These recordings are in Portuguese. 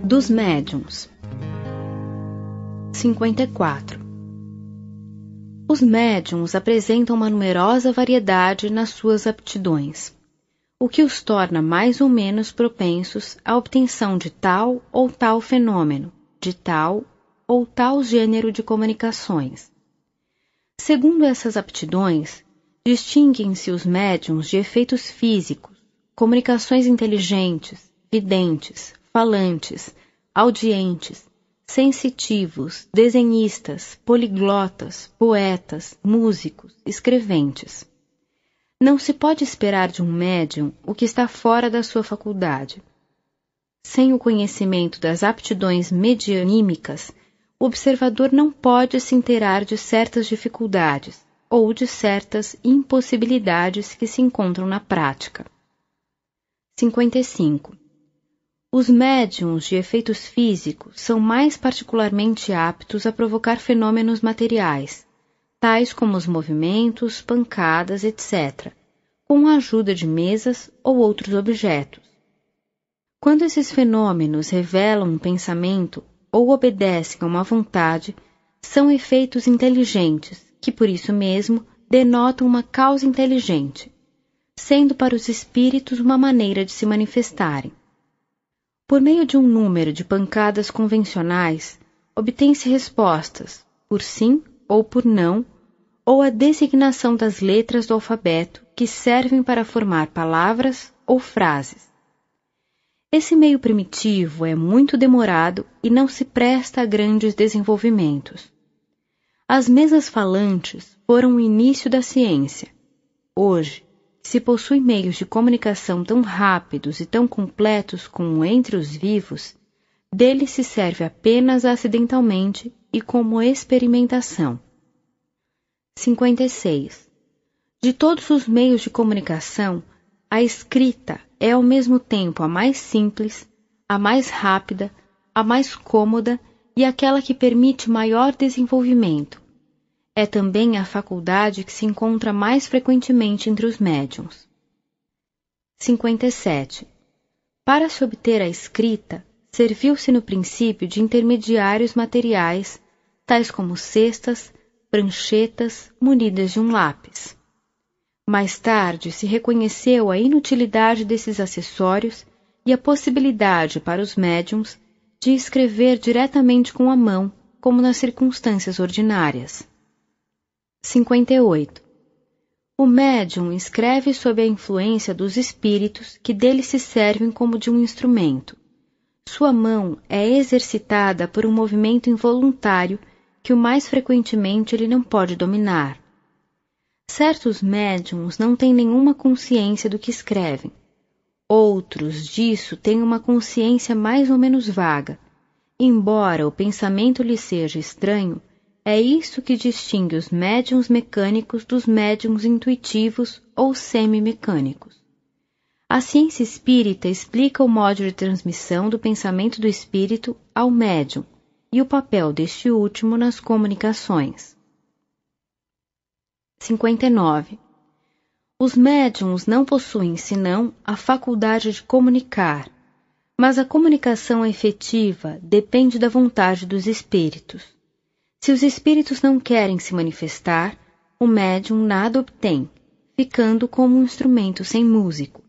Dos médiuns. 54. Os médiuns apresentam uma numerosa variedade nas suas aptidões, o que os torna mais ou menos propensos à obtenção de tal ou tal fenômeno, de tal ou tal gênero de comunicações. Segundo essas aptidões, distinguem-se os médiuns de efeitos físicos, comunicações inteligentes, videntes, falantes, audientes, sensitivos, desenhistas, poliglotas, poetas, músicos, escreventes. Não se pode esperar de um médium o que está fora da sua faculdade. Sem o conhecimento das aptidões medianímicas, o observador não pode se inteirar de certas dificuldades ou de certas impossibilidades que se encontram na prática. 55. Os médiuns de efeitos físicos são mais particularmente aptos a provocar fenômenos materiais, tais como os movimentos, pancadas, etc., com a ajuda de mesas ou outros objetos. Quando esses fenômenos revelam um pensamento ou obedecem a uma vontade, são efeitos inteligentes, que por isso mesmo denotam uma causa inteligente, sendo para os espíritos uma maneira de se manifestarem. Por meio de um número de pancadas convencionais, obtém-se respostas, por sim ou por não, ou a designação das letras do alfabeto que servem para formar palavras ou frases. Esse meio primitivo é muito demorado e não se presta a grandes desenvolvimentos. As mesas falantes foram o início da ciência. Hoje, se possui meios de comunicação tão rápidos e tão completos como entre os vivos, dele se serve apenas acidentalmente e como experimentação. 56. De todos os meios de comunicação, a escrita é ao mesmo tempo a mais simples, a mais rápida, a mais cômoda e aquela que permite maior desenvolvimento. É também a faculdade que se encontra mais frequentemente entre os médiuns. 57. Para se obter a escrita, serviu-se no princípio de intermediários materiais, tais como cestas, pranchetas, munidas de um lápis. Mais tarde se reconheceu a inutilidade desses acessórios e a possibilidade para os médiuns de escrever diretamente com a mão, como nas circunstâncias ordinárias. 58. O médium escreve sob a influência dos espíritos que dele se servem como de um instrumento. Sua mão é exercitada por um movimento involuntário que o mais frequentemente ele não pode dominar. Certos médiums não têm nenhuma consciência do que escrevem. Outros disso têm uma consciência mais ou menos vaga. Embora o pensamento lhe seja estranho, é isso que distingue os médiuns mecânicos dos médiuns intuitivos ou semi-mecânicos. A ciência espírita explica o modo de transmissão do pensamento do espírito ao médium e o papel deste último nas comunicações. 59. Os médiuns não possuem senão a faculdade de comunicar, mas a comunicação efetiva depende da vontade dos espíritos. Se os espíritos não querem se manifestar, o médium nada obtém, ficando como um instrumento sem músico.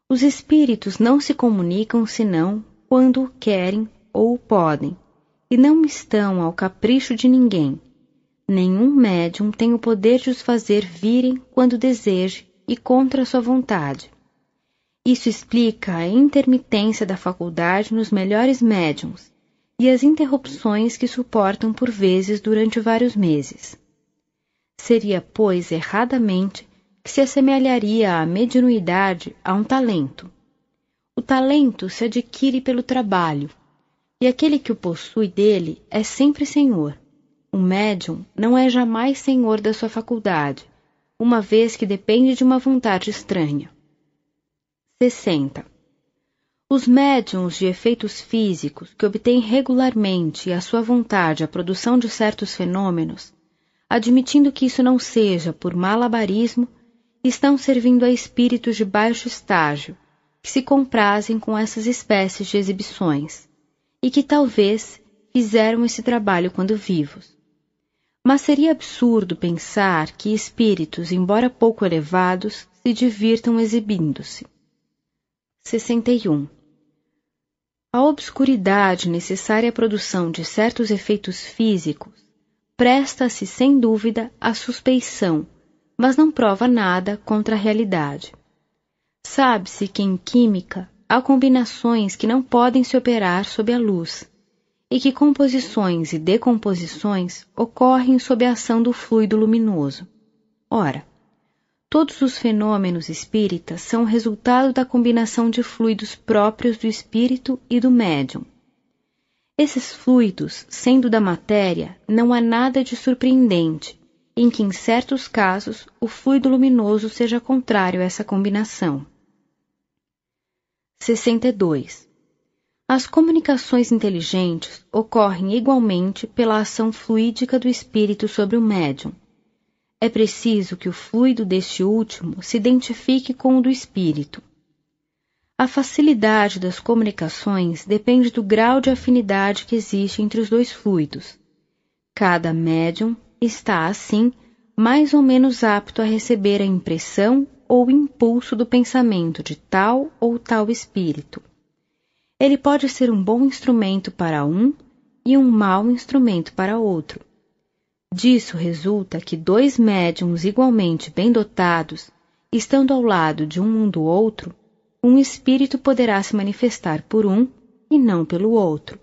Os espíritos não se comunicam senão quando o querem ou o podem, e não estão ao capricho de ninguém. Nenhum médium tem o poder de os fazer virem quando deseje e contra a sua vontade. Isso explica a intermitência da faculdade nos melhores médiuns, e as interrupções que suportam por vezes durante vários meses. Seria, pois, erradamente que se assemelharia a mediunidade a um talento. O talento se adquire pelo trabalho, e aquele que o possui dele é sempre senhor. O médium não é jamais senhor da sua faculdade, uma vez que depende de uma vontade estranha. 60. Os médiuns de efeitos físicos que obtêm regularmente à sua vontade a produção de certos fenômenos, admitindo que isso não seja por malabarismo, estão servindo a espíritos de baixo estágio, que se comprazem com essas espécies de exibições, e que talvez fizeram esse trabalho quando vivos. Mas seria absurdo pensar que espíritos, embora pouco elevados, se divirtam exibindo-se. 61. A obscuridade necessária à produção de certos efeitos físicos presta-se sem dúvida à suspeição, mas não prova nada contra a realidade. Sabe-se que em química há combinações que não podem se operar sob a luz, e que composições e decomposições ocorrem sob a ação do fluido luminoso. Ora, todos os fenômenos espíritas são resultado da combinação de fluidos próprios do espírito e do médium. Esses fluidos, sendo da matéria, não há nada de surpreendente em que, em certos casos, o fluido luminoso seja contrário a essa combinação. 62. As comunicações inteligentes ocorrem igualmente pela ação fluídica do espírito sobre o médium. É preciso que o fluido deste último se identifique com o do espírito. A facilidade das comunicações depende do grau de afinidade que existe entre os dois fluidos. Cada médium está, assim, mais ou menos apto a receber a impressão ou impulso do pensamento de tal ou tal espírito. Ele pode ser um bom instrumento para um e um mau instrumento para outro. Disso resulta que dois médiuns igualmente bem dotados, estando ao lado de um do outro, um espírito poderá se manifestar por um e não pelo outro.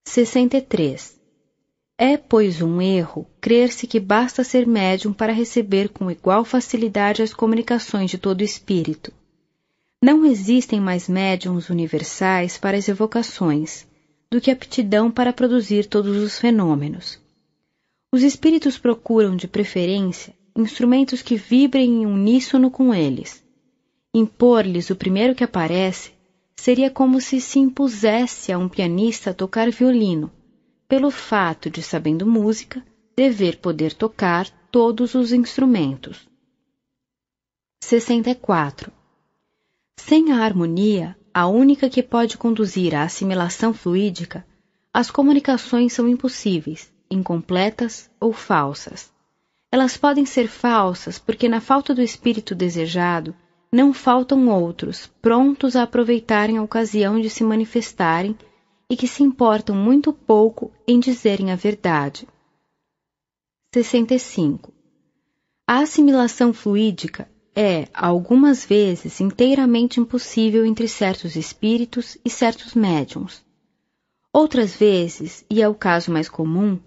63. É, pois, um erro crer-se que basta ser médium para receber com igual facilidade as comunicações de todo espírito. Não existem mais médiuns universais para as evocações, do que aptidão para produzir todos os fenômenos. Os espíritos procuram, de preferência, instrumentos que vibrem em uníssono com eles. Impor-lhes o primeiro que aparece seria como se impusesse a um pianista tocar violino, pelo fato de, sabendo música, dever poder tocar todos os instrumentos. 64. Sem a harmonia, a única que pode conduzir à assimilação fluídica, as comunicações são impossíveis, incompletas ou falsas. Elas podem ser falsas porque, na falta do espírito desejado, não faltam outros, prontos a aproveitarem a ocasião de se manifestarem e que se importam muito pouco em dizerem a verdade. 65. A assimilação fluídica é, algumas vezes, inteiramente impossível entre certos espíritos e certos médiuns. Outras vezes, e é o caso mais comum,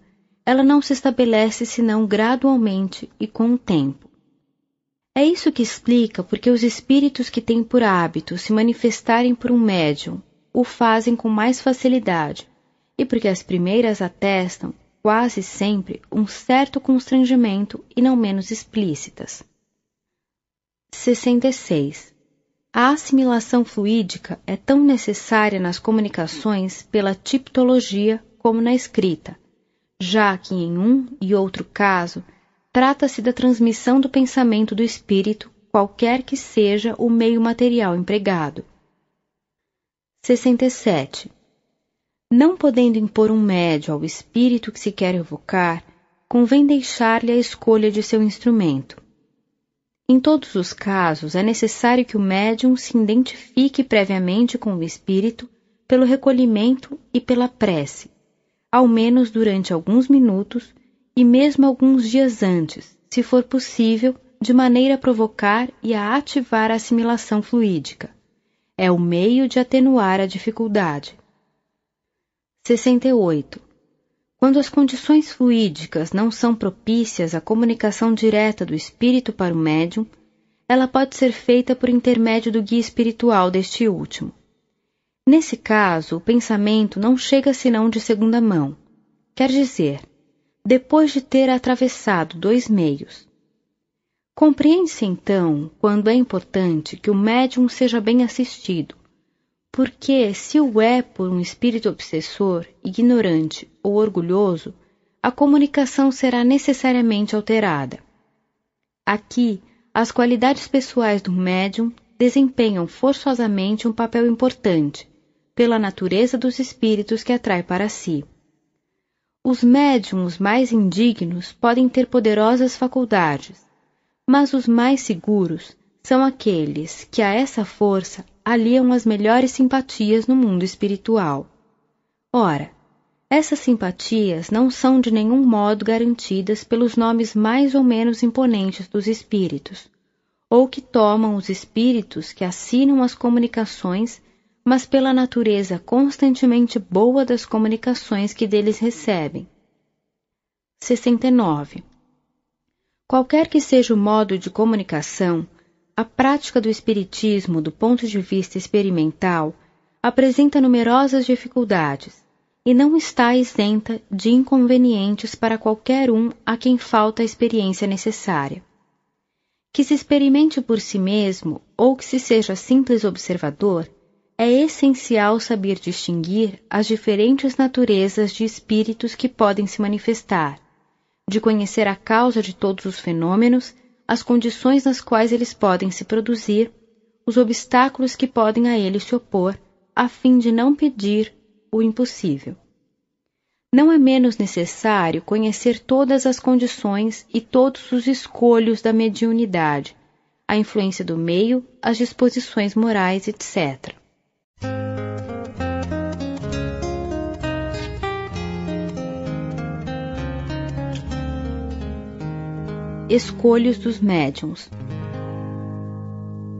ela não se estabelece senão gradualmente e com o tempo. É isso que explica porque os espíritos que têm por hábito se manifestarem por um médium o fazem com mais facilidade, e porque as primeiras atestam, quase sempre, um certo constrangimento e não menos explícitas. 66. A assimilação fluídica é tão necessária nas comunicações pela tipologia como na escrita, já que em um e outro caso trata-se da transmissão do pensamento do espírito, qualquer que seja o meio material empregado. 67. Não podendo impor um médium ao espírito que se quer evocar, convém deixar-lhe a escolha de seu instrumento. Em todos os casos, é necessário que o médium se identifique previamente com o espírito pelo recolhimento e pela prece, ao menos durante alguns minutos e mesmo alguns dias antes, se for possível, de maneira a provocar e a ativar a assimilação fluídica. É o meio de atenuar a dificuldade. 68. Quando as condições fluídicas não são propícias à comunicação direta do espírito para o médium, ela pode ser feita por intermédio do guia espiritual deste último. Nesse caso, o pensamento não chega senão de segunda mão, quer dizer, depois de ter atravessado dois meios. Compreende-se, então, quando é importante que o médium seja bem assistido, porque, se o é por um espírito obsessor, ignorante ou orgulhoso, a comunicação será necessariamente alterada. Aqui, as qualidades pessoais do médium desempenham forçosamente um papel importante, pela natureza dos espíritos que atrai para si. Os médiuns mais indignos podem ter poderosas faculdades, mas os mais seguros são aqueles que a essa força aliam as melhores simpatias no mundo espiritual. Ora, essas simpatias não são de nenhum modo garantidas pelos nomes mais ou menos imponentes dos espíritos, ou que tomam os espíritos que assinam as comunicações, mas pela natureza constantemente boa das comunicações que deles recebem. 69. Qualquer que seja o modo de comunicação, a prática do espiritismo do ponto de vista experimental apresenta numerosas dificuldades e não está isenta de inconvenientes para qualquer um a quem falta a experiência necessária. Que se experimente por si mesmo ou que se seja simples observador, é essencial saber distinguir as diferentes naturezas de espíritos que podem se manifestar, de conhecer a causa de todos os fenômenos, as condições nas quais eles podem se produzir, os obstáculos que podem a eles se opor, a fim de não pedir o impossível. Não é menos necessário conhecer todas as condições e todos os escolhos da mediunidade, a influência do meio, as disposições morais, etc. Escolhos dos médiuns.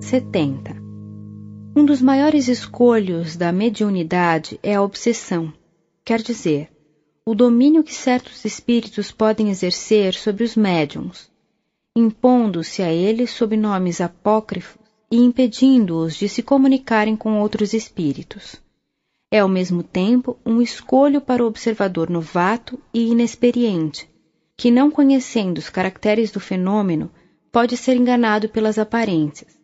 70. Um dos maiores escolhos da mediunidade é a obsessão, quer dizer, o domínio que certos espíritos podem exercer sobre os médiuns, impondo-se a eles sob nomes apócrifos e impedindo-os de se comunicarem com outros espíritos. É ao mesmo tempo um escolho para o observador novato e inexperiente, que não conhecendo os caracteres do fenômeno, pode ser enganado pelas aparências,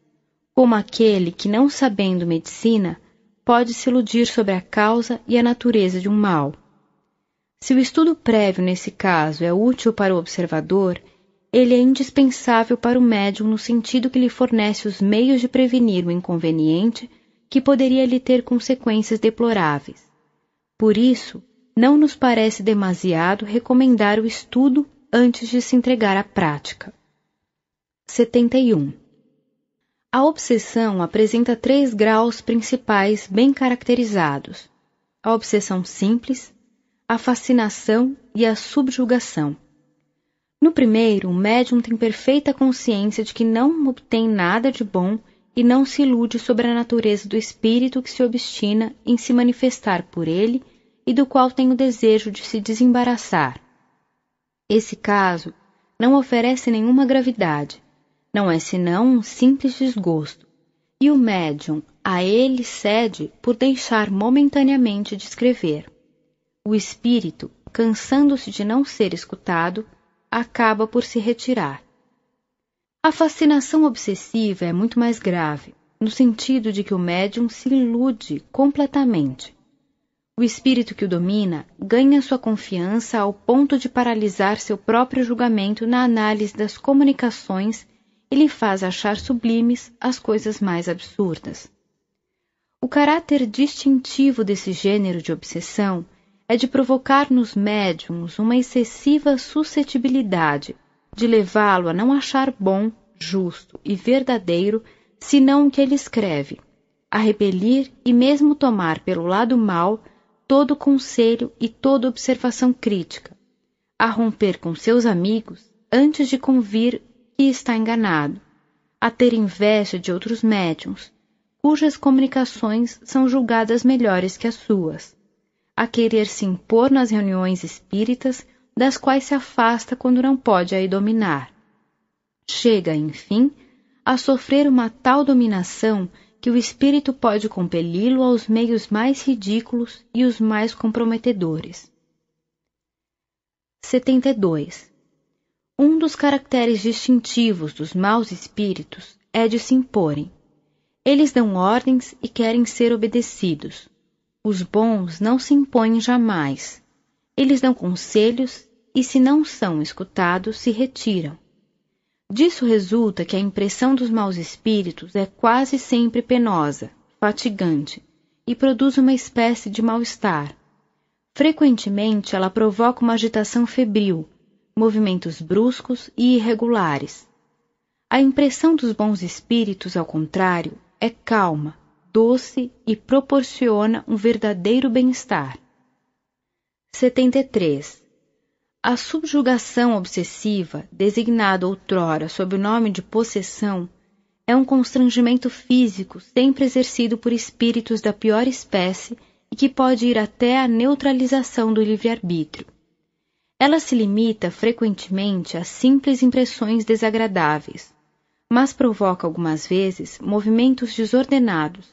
como aquele que, não sabendo medicina, pode se iludir sobre a causa e a natureza de um mal. Se o estudo prévio nesse caso é útil para o observador, ele é indispensável para o médium no sentido que lhe fornece os meios de prevenir o inconveniente que poderia lhe ter consequências deploráveis. Por isso, não nos parece demasiado recomendar o estudo antes de se entregar à prática. 71. A obsessão apresenta 3 graus principais bem caracterizados: a obsessão simples, a fascinação e a subjugação. No primeiro, o médium tem perfeita consciência de que não obtém nada de bom e não se ilude sobre a natureza do espírito que se obstina em se manifestar por ele e do qual tem o desejo de se desembaraçar. Esse caso não oferece nenhuma gravidade, não é senão um simples desgosto, e o médium a ele cede por deixar momentaneamente de escrever. O espírito, cansando-se de não ser escutado, acaba por se retirar. A fascinação obsessiva é muito mais grave, no sentido de que o médium se ilude completamente. O espírito que o domina ganha sua confiança ao ponto de paralisar seu próprio julgamento na análise das comunicações e lhe faz achar sublimes as coisas mais absurdas. O caráter distintivo desse gênero de obsessão é de provocar nos médiuns uma excessiva suscetibilidade, de levá-lo a não achar bom, justo e verdadeiro senão o que ele escreve, a repelir e mesmo tomar pelo lado mau todo conselho e toda observação crítica, a romper com seus amigos antes de convir que está enganado, a ter inveja de outros médiuns, cujas comunicações são julgadas melhores que as suas, a querer se impor nas reuniões espíritas, das quais se afasta quando não pode aí dominar. Chega, enfim, a sofrer uma tal dominação que o espírito pode compeli-lo aos meios mais ridículos e os mais comprometedores. 72. Um dos caracteres distintivos dos maus espíritos é de se imporem. Eles dão ordens e querem ser obedecidos. Os bons não se impõem jamais. Eles dão conselhos e, se não são escutados, se retiram. Disso resulta que a impressão dos maus espíritos é quase sempre penosa, fatigante, e produz uma espécie de mal-estar. Frequentemente ela provoca uma agitação febril, movimentos bruscos e irregulares. A impressão dos bons espíritos, ao contrário, é calma, doce e proporciona um verdadeiro bem-estar. 73. A subjugação obsessiva, designada outrora sob o nome de possessão, é um constrangimento físico sempre exercido por espíritos da pior espécie e que pode ir até a neutralização do livre-arbítrio. Ela se limita frequentemente a simples impressões desagradáveis, mas provoca algumas vezes movimentos desordenados,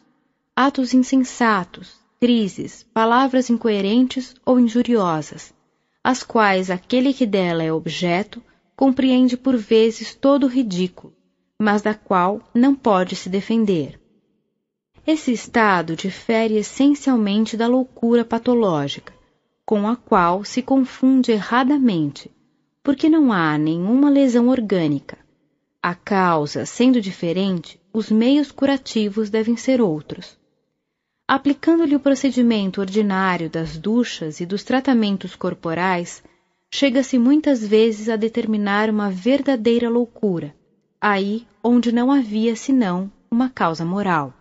atos insensatos, crises, palavras incoerentes ou injuriosas, as quais aquele que dela é objeto compreende por vezes todo o ridículo, mas da qual não pode se defender. Esse estado difere essencialmente da loucura patológica, com a qual se confunde erradamente, porque não há nenhuma lesão orgânica. A causa sendo diferente, os meios curativos devem ser outros. Aplicando-lhe o procedimento ordinário das duchas e dos tratamentos corporais, chega-se muitas vezes a determinar uma verdadeira loucura, aí onde não havia senão uma causa moral.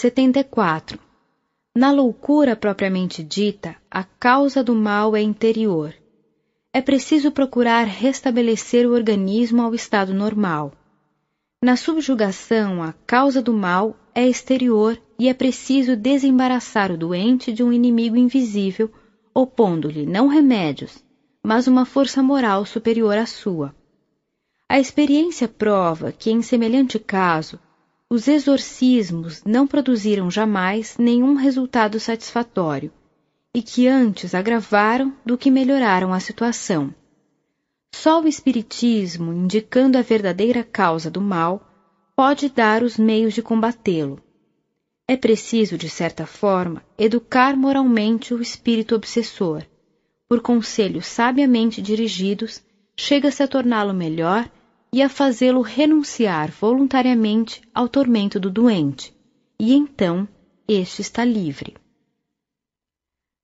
74. Na loucura propriamente dita, a causa do mal é interior. É preciso procurar restabelecer o organismo ao estado normal. Na subjugação, a causa do mal é exterior e é preciso desembaraçar o doente de um inimigo invisível, opondo-lhe não remédios, mas uma força moral superior à sua. A experiência prova que, em semelhante caso, os exorcismos não produziram jamais nenhum resultado satisfatório, e que antes agravaram do que melhoraram a situação. Só o Espiritismo, indicando a verdadeira causa do mal, pode dar os meios de combatê-lo. É preciso, de certa forma, educar moralmente o espírito obsessor. Por conselhos sabiamente dirigidos, chega-se a torná-lo melhor e a fazê-lo renunciar voluntariamente ao tormento do doente, e então este está livre.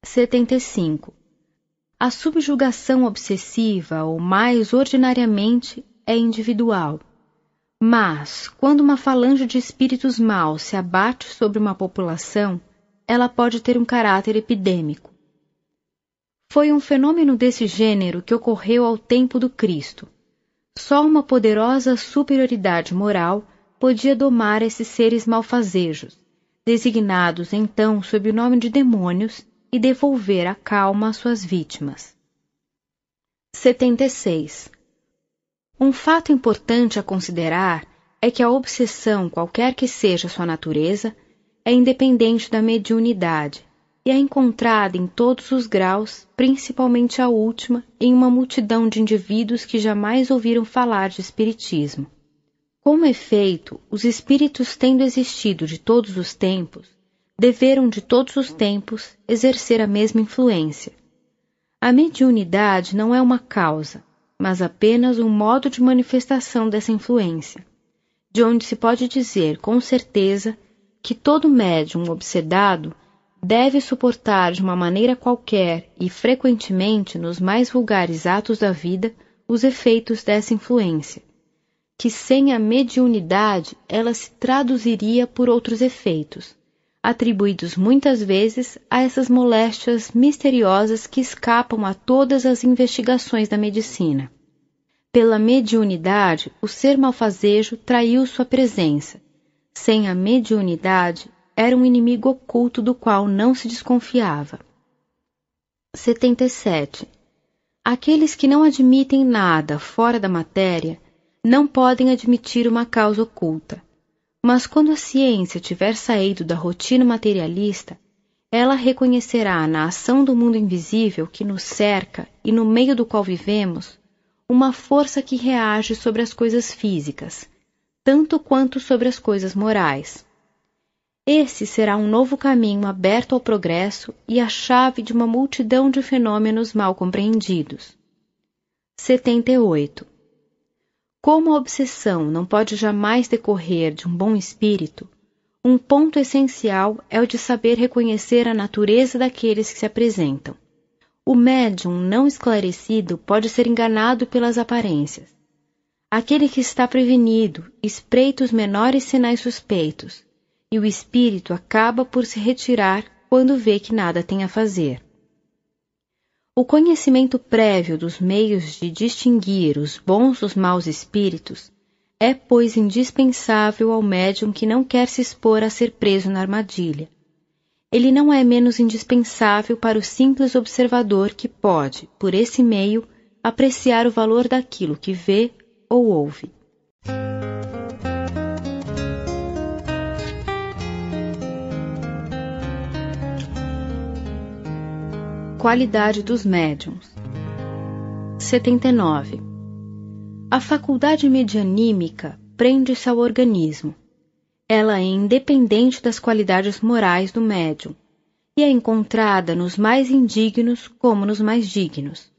75. A subjugação obsessiva, ou mais ordinariamente, é individual. Mas, quando uma falange de espíritos maus se abate sobre uma população, ela pode ter um caráter epidêmico. Foi um fenômeno desse gênero que ocorreu ao tempo do Cristo. Só uma poderosa superioridade moral podia domar esses seres malfazejos, designados então sob o nome de demônios, e devolver a calma às suas vítimas. 76. Um fato importante a considerar é que a obsessão, qualquer que seja sua natureza, é independente da mediunidade e é encontrada em todos os graus, principalmente a última, em uma multidão de indivíduos que jamais ouviram falar de espiritismo. Com efeito, os espíritos, tendo existido de todos os tempos, deveram de todos os tempos exercer a mesma influência. A mediunidade não é uma causa, mas apenas um modo de manifestação dessa influência, de onde se pode dizer com certeza que todo médium obsedado deve suportar de uma maneira qualquer e frequentemente nos mais vulgares atos da vida os efeitos dessa influência, que sem a mediunidade ela se traduziria por outros efeitos, atribuídos muitas vezes a essas moléstias misteriosas que escapam a todas as investigações da medicina. Pela mediunidade, o ser malfazejo traiu sua presença. Sem a mediunidade, era um inimigo oculto do qual não se desconfiava. 77. Aqueles que não admitem nada fora da matéria não podem admitir uma causa oculta. Mas quando a ciência tiver saído da rotina materialista, ela reconhecerá na ação do mundo invisível que nos cerca e no meio do qual vivemos uma força que reage sobre as coisas físicas, tanto quanto sobre as coisas morais. Esse será um novo caminho aberto ao progresso e a chave de uma multidão de fenômenos mal compreendidos. 78. Como a obsessão não pode jamais decorrer de um bom espírito, um ponto essencial é o de saber reconhecer a natureza daqueles que se apresentam. O médium não esclarecido pode ser enganado pelas aparências. Aquele que está prevenido espreita os menores sinais suspeitos, e o espírito acaba por se retirar quando vê que nada tem a fazer. O conhecimento prévio dos meios de distinguir os bons dos maus espíritos é, pois, indispensável ao médium que não quer se expor a ser preso na armadilha. Ele não é menos indispensável para o simples observador que pode, por esse meio, apreciar o valor daquilo que vê ou ouve. Qualidade dos médiuns. 79. A faculdade medianímica prende-se ao organismo. Ela é independente das qualidades morais do médium e é encontrada nos mais indignos como nos mais dignos.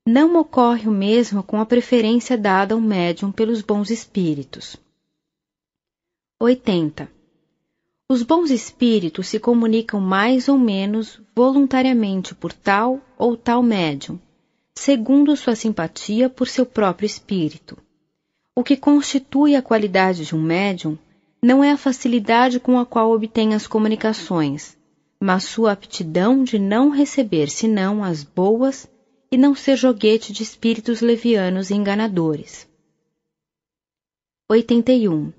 Não ocorre o mesmo com a preferência dada ao médium pelos bons espíritos. 80. Os bons espíritos se comunicam mais ou menos voluntariamente por tal ou tal médium, segundo sua simpatia por seu próprio espírito. O que constitui a qualidade de um médium não é a facilidade com a qual obtém as comunicações, mas sua aptidão de não receber senão as boas e não ser joguete de espíritos levianos e enganadores. 81.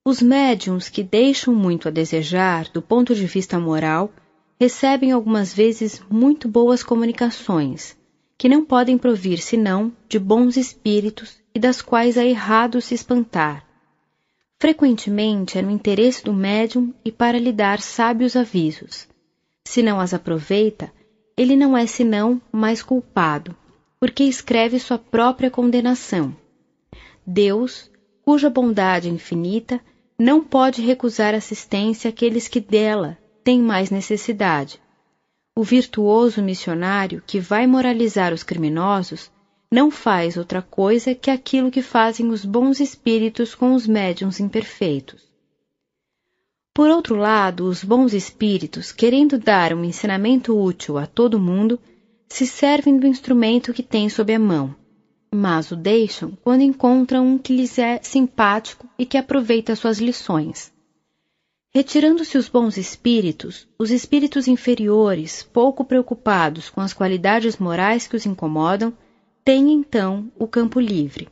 Os médiuns que deixam muito a desejar do ponto de vista moral recebem algumas vezes muito boas comunicações, que não podem provir senão de bons espíritos e das quais é errado se espantar. Frequentemente é no interesse do médium e para lhe dar sábios avisos. Se não as aproveita, ele não é senão mais culpado, porque escreve sua própria condenação. Deus, cuja bondade é infinita, não pode recusar assistência àqueles que dela têm mais necessidade. O virtuoso missionário que vai moralizar os criminosos não faz outra coisa que aquilo que fazem os bons espíritos com os médiuns imperfeitos. Por outro lado, os bons espíritos, querendo dar um ensinamento útil a todo mundo, se servem do instrumento que têm sob a mão, mas o deixam quando encontram um que lhes é simpático e que aproveita suas lições. Retirando-se os bons espíritos, os espíritos inferiores, pouco preocupados com as qualidades morais que os incomodam, têm então o campo livre.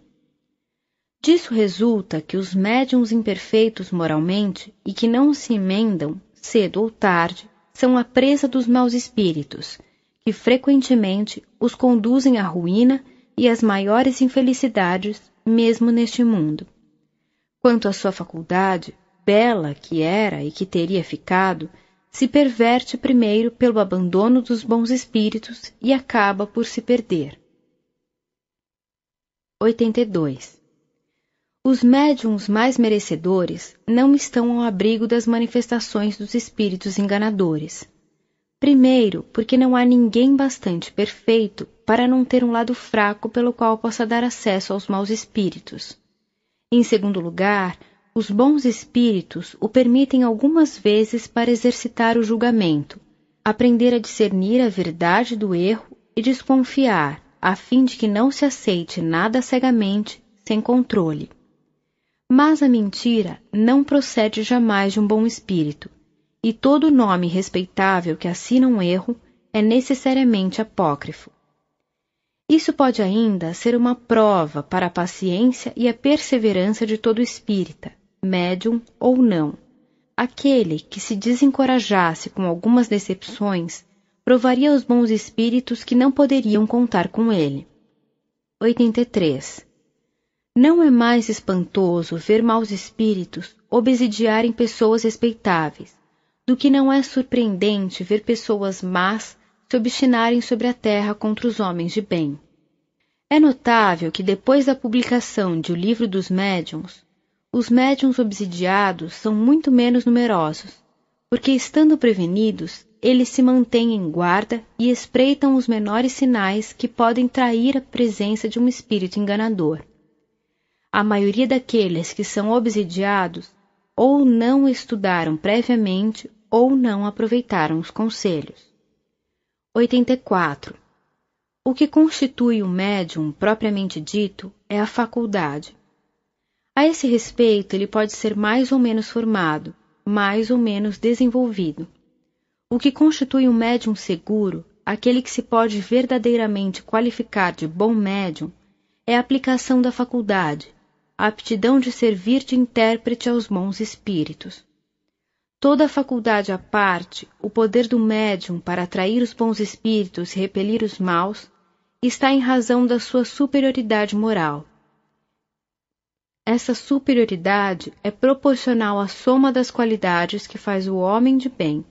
Disso resulta que os médiuns imperfeitos moralmente e que não se emendam, cedo ou tarde, são a presa dos maus espíritos, que frequentemente os conduzem à ruína e às maiores infelicidades, mesmo neste mundo. Quanto à sua faculdade, bela que era e que teria ficado, se perverte primeiro pelo abandono dos bons espíritos e acaba por se perder. 82. Os médiuns mais merecedores não estão ao abrigo das manifestações dos espíritos enganadores. Primeiro, porque não há ninguém bastante perfeito para não ter um lado fraco pelo qual possa dar acesso aos maus espíritos. Em segundo lugar, os bons espíritos o permitem algumas vezes para exercitar o julgamento, aprender a discernir a verdade do erro e desconfiar, a fim de que não se aceite nada cegamente, sem controle. Mas a mentira não procede jamais de um bom espírito, e todo nome respeitável que assina um erro é necessariamente apócrifo. Isso pode ainda ser uma prova para a paciência e a perseverança de todo espírita, médium ou não. Aquele que se desencorajasse com algumas decepções provaria aos bons espíritos que não poderiam contar com ele. 83. Não é mais espantoso ver maus espíritos obsidiarem pessoas respeitáveis, do que não é surpreendente ver pessoas más se obstinarem sobre a terra contra os homens de bem. É notável que depois da publicação de O Livro dos Médiuns, os médiuns obsidiados são muito menos numerosos, porque estando prevenidos, eles se mantêm em guarda e espreitam os menores sinais que podem trair a presença de um espírito enganador. A maioria daqueles que são obsidiados ou não estudaram previamente ou não aproveitaram os conselhos. 84. O que constitui o médium propriamente dito é a faculdade. A esse respeito, ele pode ser mais ou menos formado, mais ou menos desenvolvido. O que constitui um médium seguro, aquele que se pode verdadeiramente qualificar de bom médium, é a aplicação da faculdade, a aptidão de servir de intérprete aos bons espíritos. Toda a faculdade à parte, o poder do médium para atrair os bons espíritos e repelir os maus, está em razão da sua superioridade moral. Essa superioridade é proporcional à soma das qualidades que faz o homem de bem.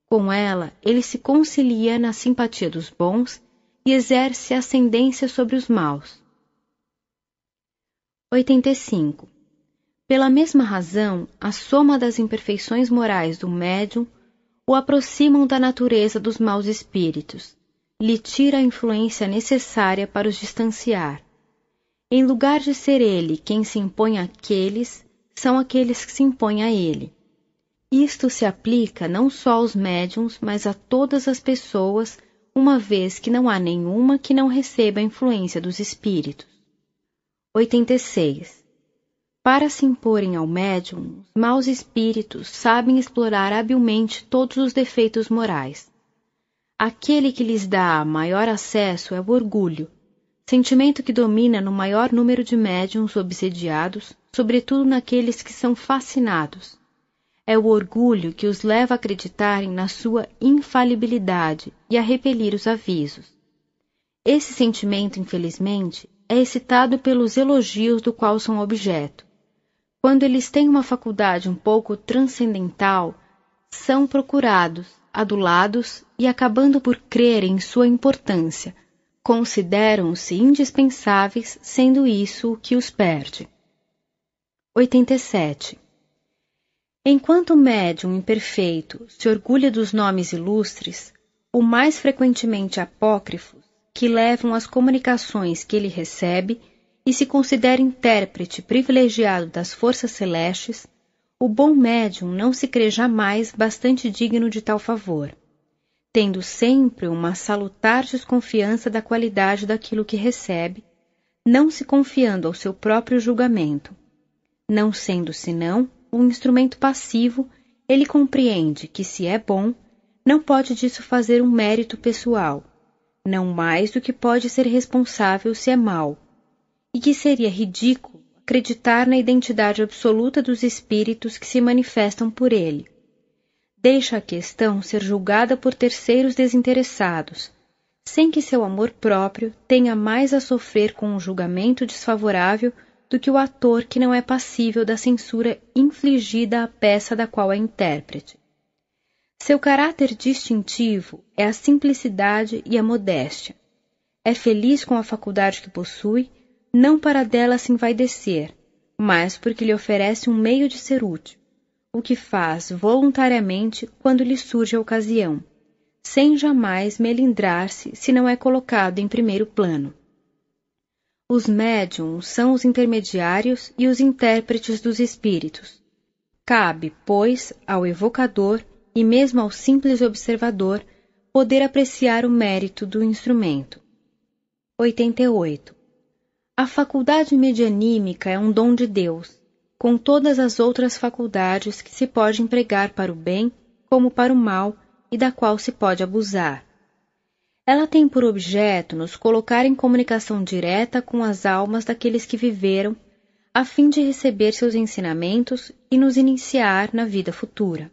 Com ela, ele se concilia na simpatia dos bons e exerce ascendência sobre os maus. 85. Pela mesma razão, a soma das imperfeições morais do médium o aproximam da natureza dos maus espíritos, lhe tira a influência necessária para os distanciar. Em lugar de ser ele quem se impõe àqueles, são aqueles que se impõem a ele. Isto se aplica não só aos médiuns, mas a todas as pessoas, uma vez que não há nenhuma que não receba a influência dos espíritos. 86. Para se imporem ao médium, os maus espíritos sabem explorar habilmente todos os defeitos morais. Aquele que lhes dá maior acesso é o orgulho, sentimento que domina no maior número de médiuns obsediados, sobretudo naqueles que são fascinados. É o orgulho que os leva a acreditarem na sua infalibilidade e a repelir os avisos. Esse sentimento, infelizmente, é excitado pelos elogios do qual são objeto. Quando eles têm uma faculdade um pouco transcendental, são procurados, adulados e, acabando por crer em sua importância, consideram-se indispensáveis, sendo isso o que os perde. 87. Enquanto o médium imperfeito se orgulha dos nomes ilustres, o mais frequentemente apócrifos, que levam as comunicações que ele recebe e se considera intérprete privilegiado das forças celestes, o bom médium não se crê jamais bastante digno de tal favor, tendo sempre uma salutar desconfiança da qualidade daquilo que recebe, não se confiando ao seu próprio julgamento. Não sendo senão um instrumento passivo, ele compreende que, se é bom, não pode disso fazer um mérito pessoal, não mais do que pode ser responsável se é mau, e que seria ridículo acreditar na identidade absoluta dos espíritos que se manifestam por ele. Deixa a questão ser julgada por terceiros desinteressados, sem que seu amor próprio tenha mais a sofrer com um julgamento desfavorável do que o ator que não é passível da censura infligida à peça da qual é intérprete. Seu caráter distintivo é a simplicidade e a modéstia. É feliz com a faculdade que possui, não para dela se envaidecer, mas porque lhe oferece um meio de ser útil, o que faz voluntariamente quando lhe surge a ocasião, sem jamais melindrar-se se não é colocado em primeiro plano. Os médiuns são os intermediários e os intérpretes dos espíritos. Cabe, pois, ao evocador e mesmo ao simples observador poder apreciar o mérito do instrumento. 88. A faculdade medianímica é um dom de Deus, com todas as outras faculdades que se pode empregar para o bem como para o mal e da qual se pode abusar. Ela tem por objeto nos colocar em comunicação direta com as almas daqueles que viveram, a fim de receber seus ensinamentos e nos iniciar na vida futura.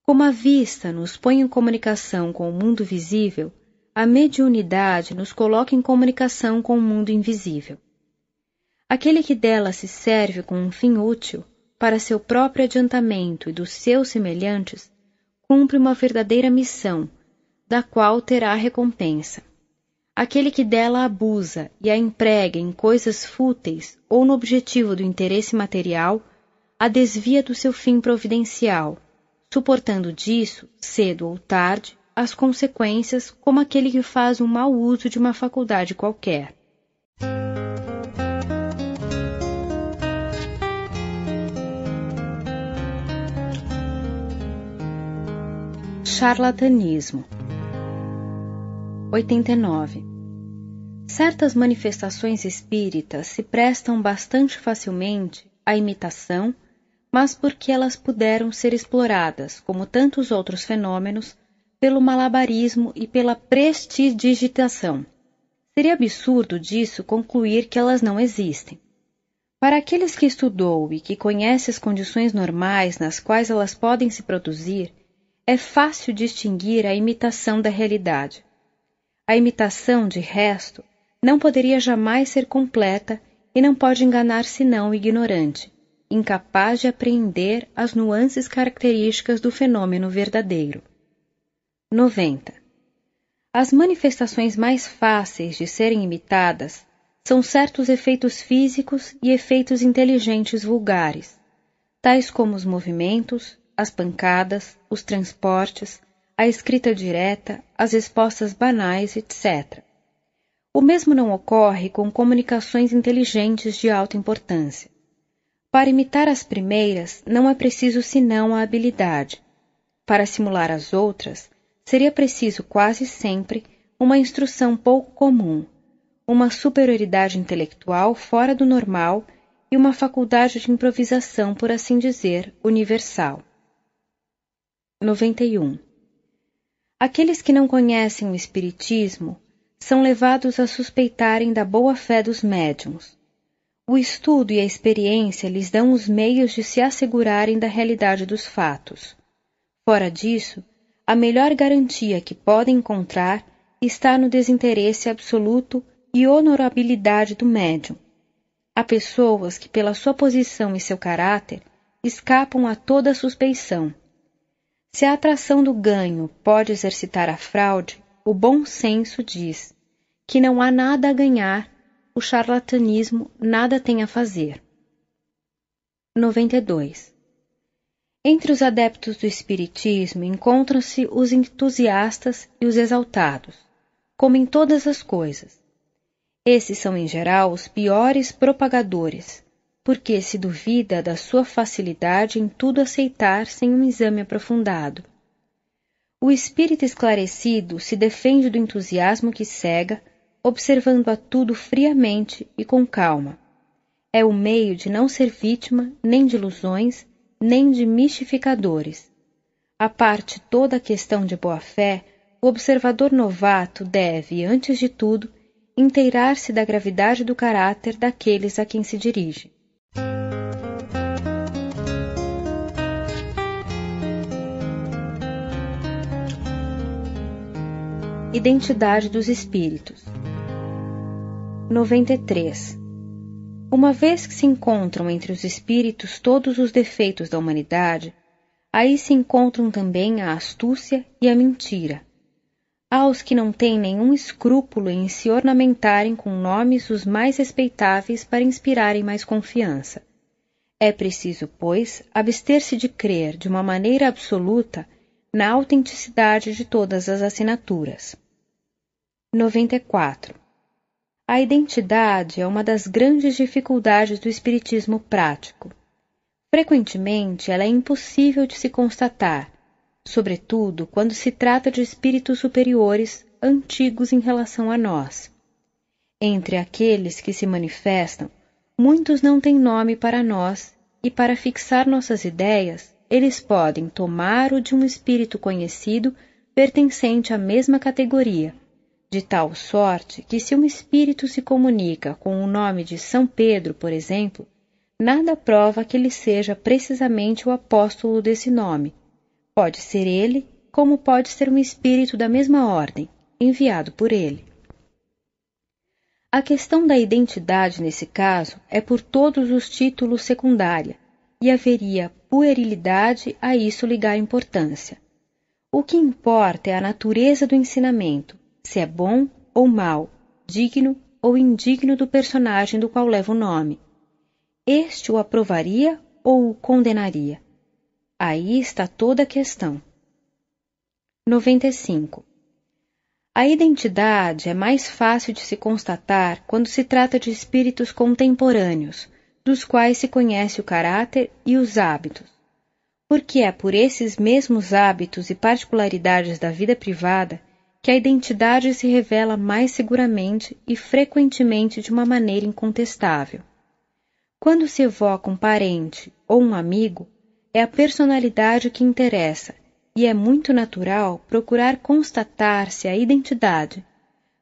Como a vista nos põe em comunicação com o mundo visível, a mediunidade nos coloca em comunicação com o mundo invisível. Aquele que dela se serve com um fim útil, para seu próprio adiantamento e dos seus semelhantes, cumpre uma verdadeira missão, da qual terá recompensa. Aquele que dela abusa e a emprega em coisas fúteis ou no objetivo do interesse material, a desvia do seu fim providencial, suportando disso, cedo ou tarde, as consequências como aquele que faz um mau uso de uma faculdade qualquer. charlatanismo. 89. Certas manifestações espíritas se prestam bastante facilmente à imitação, mas porque elas puderam ser exploradas, como tantos outros fenômenos, pelo malabarismo e pela prestidigitação. Seria absurdo disso concluir que elas não existem. Para aqueles que estudou e que conhece as condições normais nas quais elas podem se produzir, é fácil distinguir a imitação da realidade. A imitação, de resto, não poderia jamais ser completa e não pode enganar senão o ignorante, incapaz de apreender as nuances características do fenômeno verdadeiro. 90. As manifestações mais fáceis de serem imitadas são certos efeitos físicos e efeitos inteligentes vulgares, tais como os movimentos, as pancadas, os transportes, a escrita direta, as respostas banais, etc. O mesmo não ocorre com comunicações inteligentes de alta importância. Para imitar as primeiras, não é preciso senão a habilidade. Para simular as outras, seria preciso quase sempre uma instrução pouco comum, uma superioridade intelectual fora do normal e uma faculdade de improvisação, por assim dizer, universal. 91. Aqueles que não conhecem o espiritismo são levados a suspeitarem da boa-fé dos médiuns. O estudo e a experiência lhes dão os meios de se assegurarem da realidade dos fatos. Fora disso, a melhor garantia que podem encontrar está no desinteresse absoluto e honorabilidade do médium. Há pessoas que, pela sua posição e seu caráter, escapam a toda suspeição. Se a atração do ganho pode exercitar a fraude, o bom senso diz que não há nada a ganhar, o charlatanismo nada tem a fazer. 92. Entre os adeptos do espiritismo encontram-se os entusiastas e os exaltados, como em todas as coisas. Esses são, em geral, os piores propagadores, porque se duvida da sua facilidade em tudo aceitar sem um exame aprofundado. O espírito esclarecido se defende do entusiasmo que cega, observando a tudo friamente e com calma. É o meio de não ser vítima nem de ilusões, nem de mistificadores. À parte toda a questão de boa-fé, o observador novato deve, antes de tudo, inteirar-se da gravidade do caráter daqueles a quem se dirige. Identidade dos espíritos. 93. Uma vez que se encontram entre os espíritos todos os defeitos da humanidade, aí se encontram também a astúcia e a mentira. Há os que não têm nenhum escrúpulo em se ornamentarem com nomes os mais respeitáveis para inspirarem mais confiança. É preciso, pois, abster-se de crer de uma maneira absoluta na autenticidade de todas as assinaturas. 94. A identidade é uma das grandes dificuldades do espiritismo prático. Frequentemente, ela é impossível de se constatar, sobretudo quando se trata de espíritos superiores, antigos em relação a nós. Entre aqueles que se manifestam, muitos não têm nome para nós, e para fixar nossas ideias, eles podem tomar o de um espírito conhecido pertencente à mesma categoria, de tal sorte que se um espírito se comunica com o nome de São Pedro, por exemplo, nada prova que ele seja precisamente o apóstolo desse nome. Pode ser ele, como pode ser um espírito da mesma ordem, enviado por ele. A questão da identidade, nesse caso, é por todos os títulos secundária, e haveria puerilidade a isso ligar importância. O que importa é a natureza do ensinamento, se é bom ou mau, digno ou indigno do personagem do qual leva o nome. Este o aprovaria ou o condenaria? Aí está toda a questão. 95. A identidade é mais fácil de se constatar quando se trata de espíritos contemporâneos, dos quais se conhece o caráter e os hábitos. porque é por esses mesmos hábitos e particularidades da vida privada que a identidade se revela mais seguramente e frequentemente de uma maneira incontestável. Quando se evoca um parente ou um amigo, é a personalidade que interessa, e é muito natural procurar constatar-se a identidade,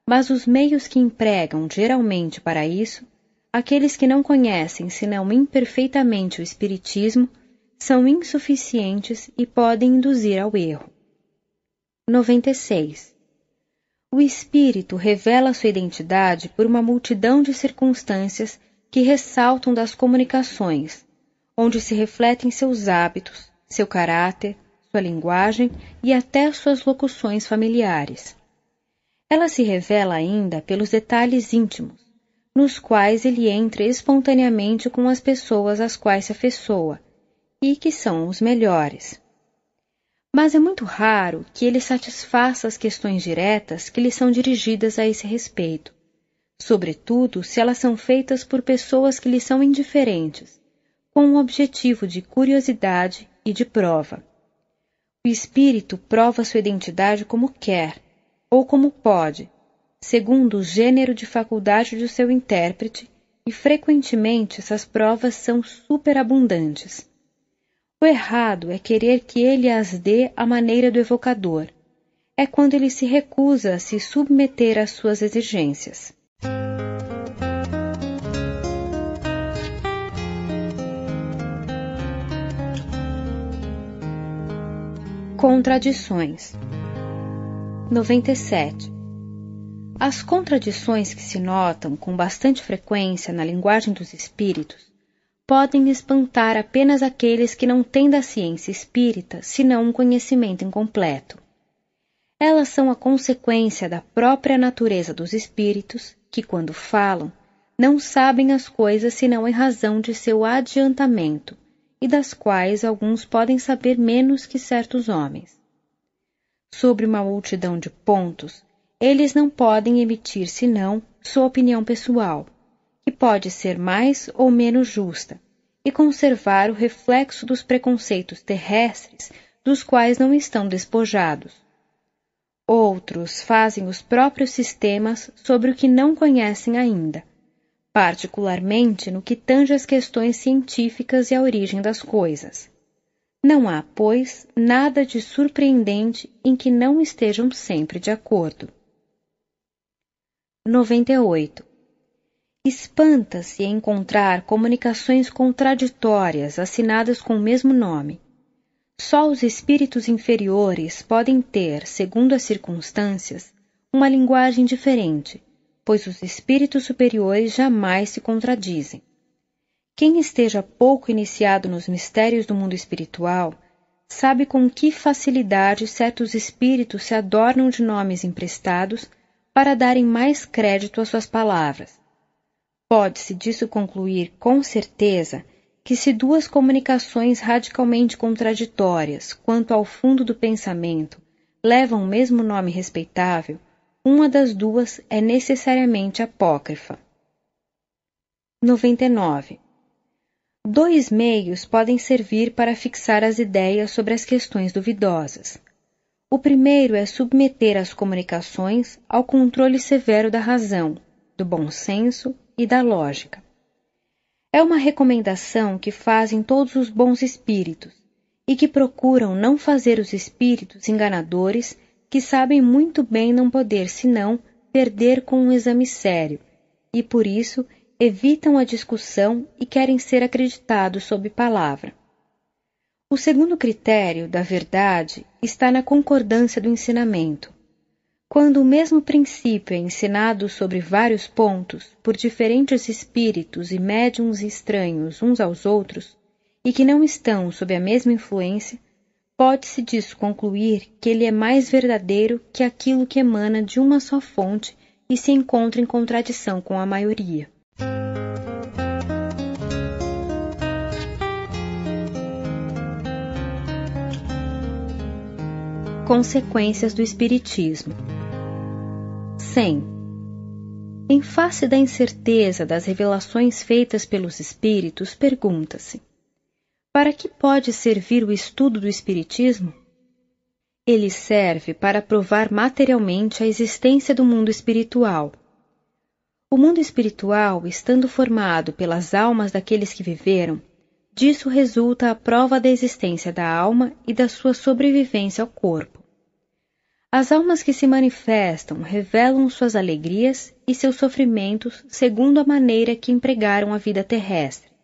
mas os meios que empregam geralmente para isso, aqueles que não conhecem senão imperfeitamente o espiritismo, são insuficientes e podem induzir ao erro. 96. O espírito revela sua identidade por uma multidão de circunstâncias que ressaltam das comunicações, onde se refletem seus hábitos, seu caráter, sua linguagem e até suas locuções familiares. Ela se revela ainda pelos detalhes íntimos, nos quais ele entra espontaneamente com as pessoas às quais se afeiçoa, e que são os melhores. Mas é muito raro que ele satisfaça as questões diretas que lhe são dirigidas a esse respeito, sobretudo se elas são feitas por pessoas que lhe são indiferentes, com o objetivo de curiosidade e de prova. O espírito prova sua identidade como quer, ou como pode, segundo o gênero de faculdade do seu intérprete, e frequentemente essas provas são superabundantes. O errado é querer que ele as dê à maneira do evocador. É quando ele se recusa a se submeter às suas exigências. Contradições. 97. As contradições que se notam com bastante frequência na linguagem dos espíritos podem espantar apenas aqueles que não têm da ciência espírita senão um conhecimento incompleto. Elas são a consequência da própria natureza dos espíritos, que, quando falam, não sabem as coisas senão em razão de seu adiantamento, e das quais alguns podem saber menos que certos homens. Sobre uma multidão de pontos, eles não podem emitir senão sua opinião pessoal, que pode ser mais ou menos justa, e conservar o reflexo dos preconceitos terrestres dos quais não estão despojados. Outros fazem os próprios sistemas sobre o que não conhecem ainda, particularmente no que tange às questões científicas e à origem das coisas. Não há, pois, nada de surpreendente em que não estejam sempre de acordo. 98. Espanta-se em encontrar comunicações contraditórias assinadas com o mesmo nome. Só os espíritos inferiores podem ter, segundo as circunstâncias, uma linguagem diferente, pois os espíritos superiores jamais se contradizem. Quem esteja pouco iniciado nos mistérios do mundo espiritual sabe com que facilidade certos espíritos se adornam de nomes emprestados para darem mais crédito às suas palavras. Pode-se disso concluir com certeza que se duas comunicações radicalmente contraditórias quanto ao fundo do pensamento levam o mesmo nome respeitável, uma das duas é necessariamente apócrifa. 99. Dois meios podem servir para fixar as ideias sobre as questões duvidosas. O primeiro é submeter as comunicações ao controle severo da razão, do bom senso e da lógica. É uma recomendação que fazem todos os bons espíritos e que procuram não fazer os espíritos enganadores que sabem muito bem não poder senão perder com um exame sério e, por isso, evitam a discussão e querem ser acreditados sob palavra. O segundo critério da verdade está na concordância do ensinamento. Quando o mesmo princípio é ensinado sobre vários pontos por diferentes espíritos e médiuns estranhos uns aos outros, e que não estão sob a mesma influência, pode-se disso concluir que ele é mais verdadeiro que aquilo que emana de uma só fonte e se encontra em contradição com a maioria. Consequências do Espiritismo. 100. Em face da incerteza das revelações feitas pelos espíritos, pergunta-se: para para que pode servir o estudo do Espiritismo? Ele serve para provar materialmente a existência do mundo espiritual. O mundo espiritual, estando formado pelas almas daqueles que viveram, disso resulta a prova da existência da alma e da sua sobrevivência ao corpo. As almas que se manifestam revelam suas alegrias e seus sofrimentos segundo a maneira que empregaram a vida terrestre.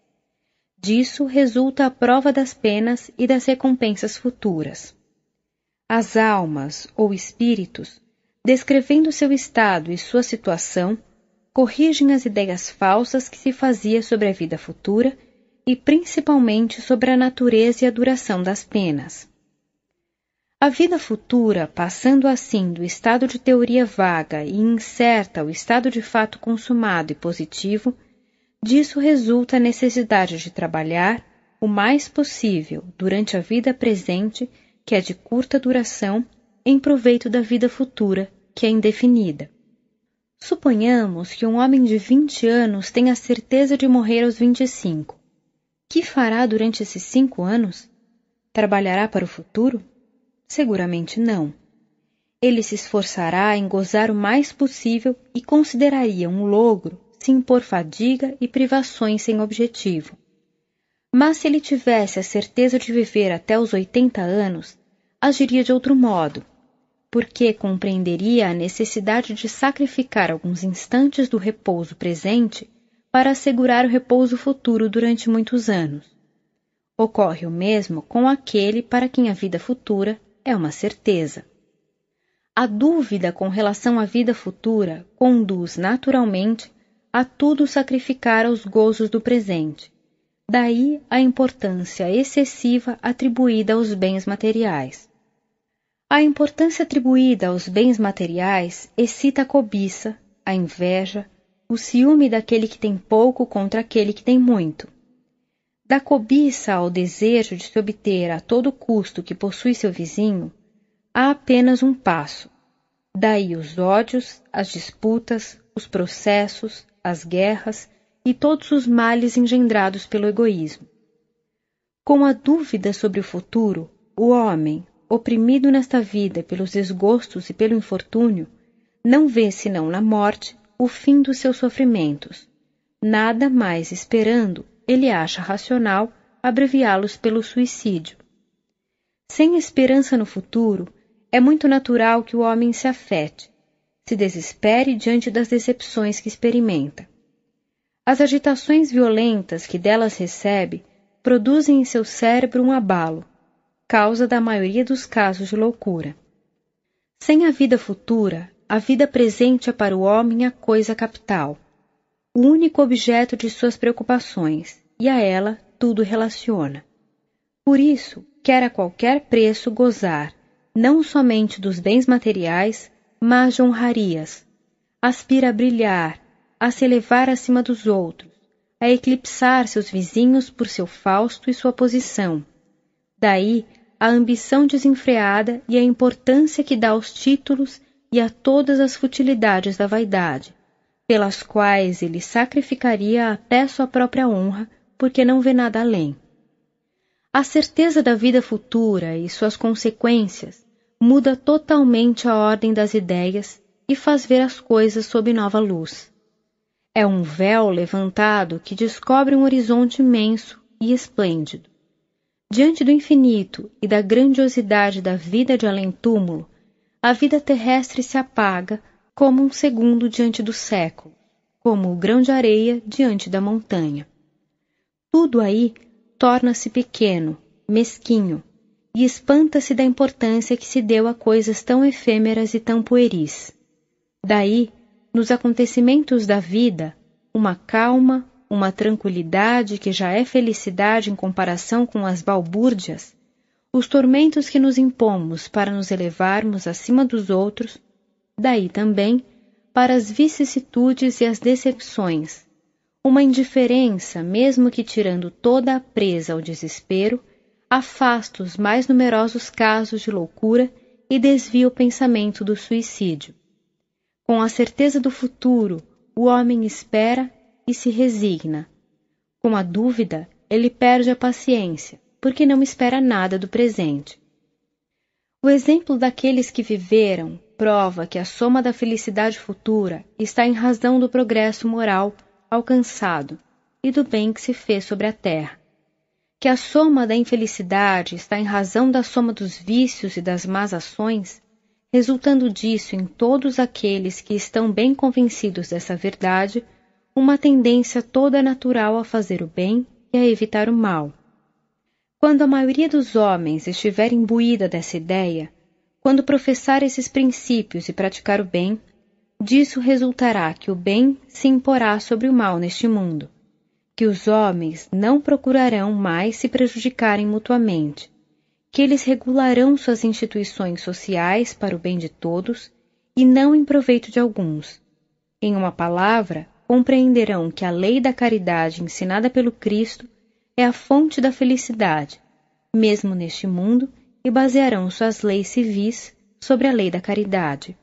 Disso resulta a prova das penas e das recompensas futuras. As almas, ou espíritos, descrevendo seu estado e sua situação, corrigem as ideias falsas que se fazia sobre a vida futura e principalmente sobre a natureza e a duração das penas. A vida futura, passando assim do estado de teoria vaga e incerta ao estado de fato consumado e positivo, disso resulta a necessidade de trabalhar o mais possível durante a vida presente, que é de curta duração, em proveito da vida futura, que é indefinida. Suponhamos que um homem de 20 anos tenha a certeza de morrer aos 25. Que fará durante esses 5 anos? Trabalhará para o futuro? Seguramente não. Ele se esforçará em gozar o mais possível e consideraria um logro se impor fadiga e privações sem objetivo. Mas se ele tivesse a certeza de viver até os 80 anos, agiria de outro modo, porque compreenderia a necessidade de sacrificar alguns instantes do repouso presente para assegurar o repouso futuro durante muitos anos. Ocorre o mesmo com aquele para quem a vida futura é uma certeza. A dúvida com relação à vida futura conduz naturalmente a tudo sacrificar aos gozos do presente. Daí a importância excessiva atribuída aos bens materiais. A importância atribuída aos bens materiais excita a cobiça, a inveja, o ciúme daquele que tem pouco contra aquele que tem muito. Da cobiça ao desejo de se obter a todo custo o que possui seu vizinho, há apenas um passo. Daí os ódios, as disputas, os processos, as guerras e todos os males engendrados pelo egoísmo. Com a dúvida sobre o futuro, o homem, oprimido nesta vida pelos desgostos e pelo infortúnio, não vê senão na morte o fim dos seus sofrimentos. Nada mais esperando, ele acha racional abreviá-los pelo suicídio. Sem esperança no futuro, é muito natural que o homem se afete, se desespere diante das decepções que experimenta. As agitações violentas que delas recebe produzem em seu cérebro um abalo, causa da maioria dos casos de loucura. Sem a vida futura, a vida presente é para o homem a coisa capital, o único objeto de suas preocupações, e a ela tudo relaciona. Por isso, quer a qualquer preço gozar, não somente dos bens materiais, mas de honrarias. Aspira a brilhar, a se elevar acima dos outros, a eclipsar seus vizinhos por seu fausto e sua posição. Daí a ambição desenfreada e a importância que dá aos títulos e a todas as futilidades da vaidade, pelas quais ele sacrificaria até sua própria honra, porque não vê nada além. A certeza da vida futura e suas consequências muda totalmente a ordem das ideias e faz ver as coisas sob nova luz. É um véu levantado que descobre um horizonte imenso e esplêndido. Diante do infinito e da grandiosidade da vida de além-túmulo, a vida terrestre se apaga como um segundo diante do século, como o grão de areia diante da montanha. Tudo aí torna-se pequeno, mesquinho, e espanta-se da importância que se deu a coisas tão efêmeras e tão pueris. Daí, nos acontecimentos da vida, uma calma, uma tranquilidade que já é felicidade em comparação com as balbúrdias, os tormentos que nos impomos para nos elevarmos acima dos outros, daí também para as vicissitudes e as decepções, uma indiferença, mesmo que tirando toda a presa ao desespero, afasta os mais numerosos casos de loucura e desvia o pensamento do suicídio. Com a certeza do futuro, o homem espera e se resigna. Com a dúvida, ele perde a paciência, porque não espera nada do presente. O exemplo daqueles que viveram prova que a soma da felicidade futura está em razão do progresso moral alcançado e do bem que se fez sobre a terra, que a soma da infelicidade está em razão da soma dos vícios e das más ações, resultando disso em todos aqueles que estão bem convencidos dessa verdade, uma tendência toda natural a fazer o bem e a evitar o mal. Quando a maioria dos homens estiver imbuída dessa ideia, quando professar esses princípios e praticar o bem, disso resultará que o bem se imporá sobre o mal neste mundo, que os homens não procurarão mais se prejudicarem mutuamente, que eles regularão suas instituições sociais para o bem de todos e não em proveito de alguns. Em uma palavra, compreenderão que a lei da caridade ensinada pelo Cristo é a fonte da felicidade, mesmo neste mundo, e basearão suas leis civis sobre a lei da caridade.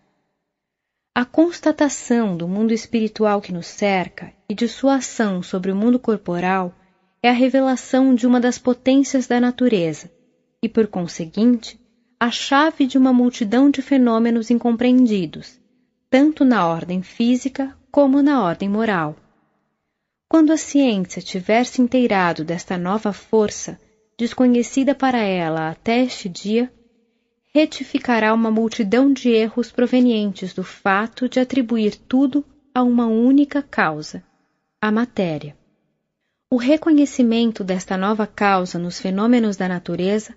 A constatação do mundo espiritual que nos cerca e de sua ação sobre o mundo corporal é a revelação de uma das potências da natureza e, por conseguinte, a chave de uma multidão de fenômenos incompreendidos, tanto na ordem física como na ordem moral. Quando a ciência tiver se inteirado desta nova força, desconhecida para ela até este dia, retificará uma multidão de erros provenientes do fato de atribuir tudo a uma única causa, a matéria. O reconhecimento desta nova causa nos fenômenos da natureza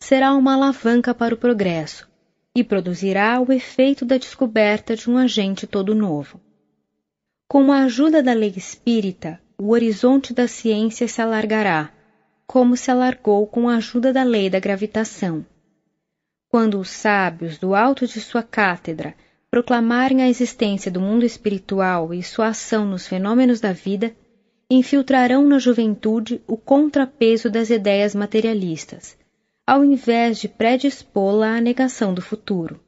será uma alavanca para o progresso e produzirá o efeito da descoberta de um agente todo novo. Com a ajuda da lei espírita, o horizonte da ciência se alargará, como se alargou com a ajuda da lei da gravitação. Quando os sábios, do alto de sua cátedra, proclamarem a existência do mundo espiritual e sua ação nos fenômenos da vida, infiltrarão na juventude o contrapeso das ideias materialistas, ao invés de predispô-la à negação do futuro.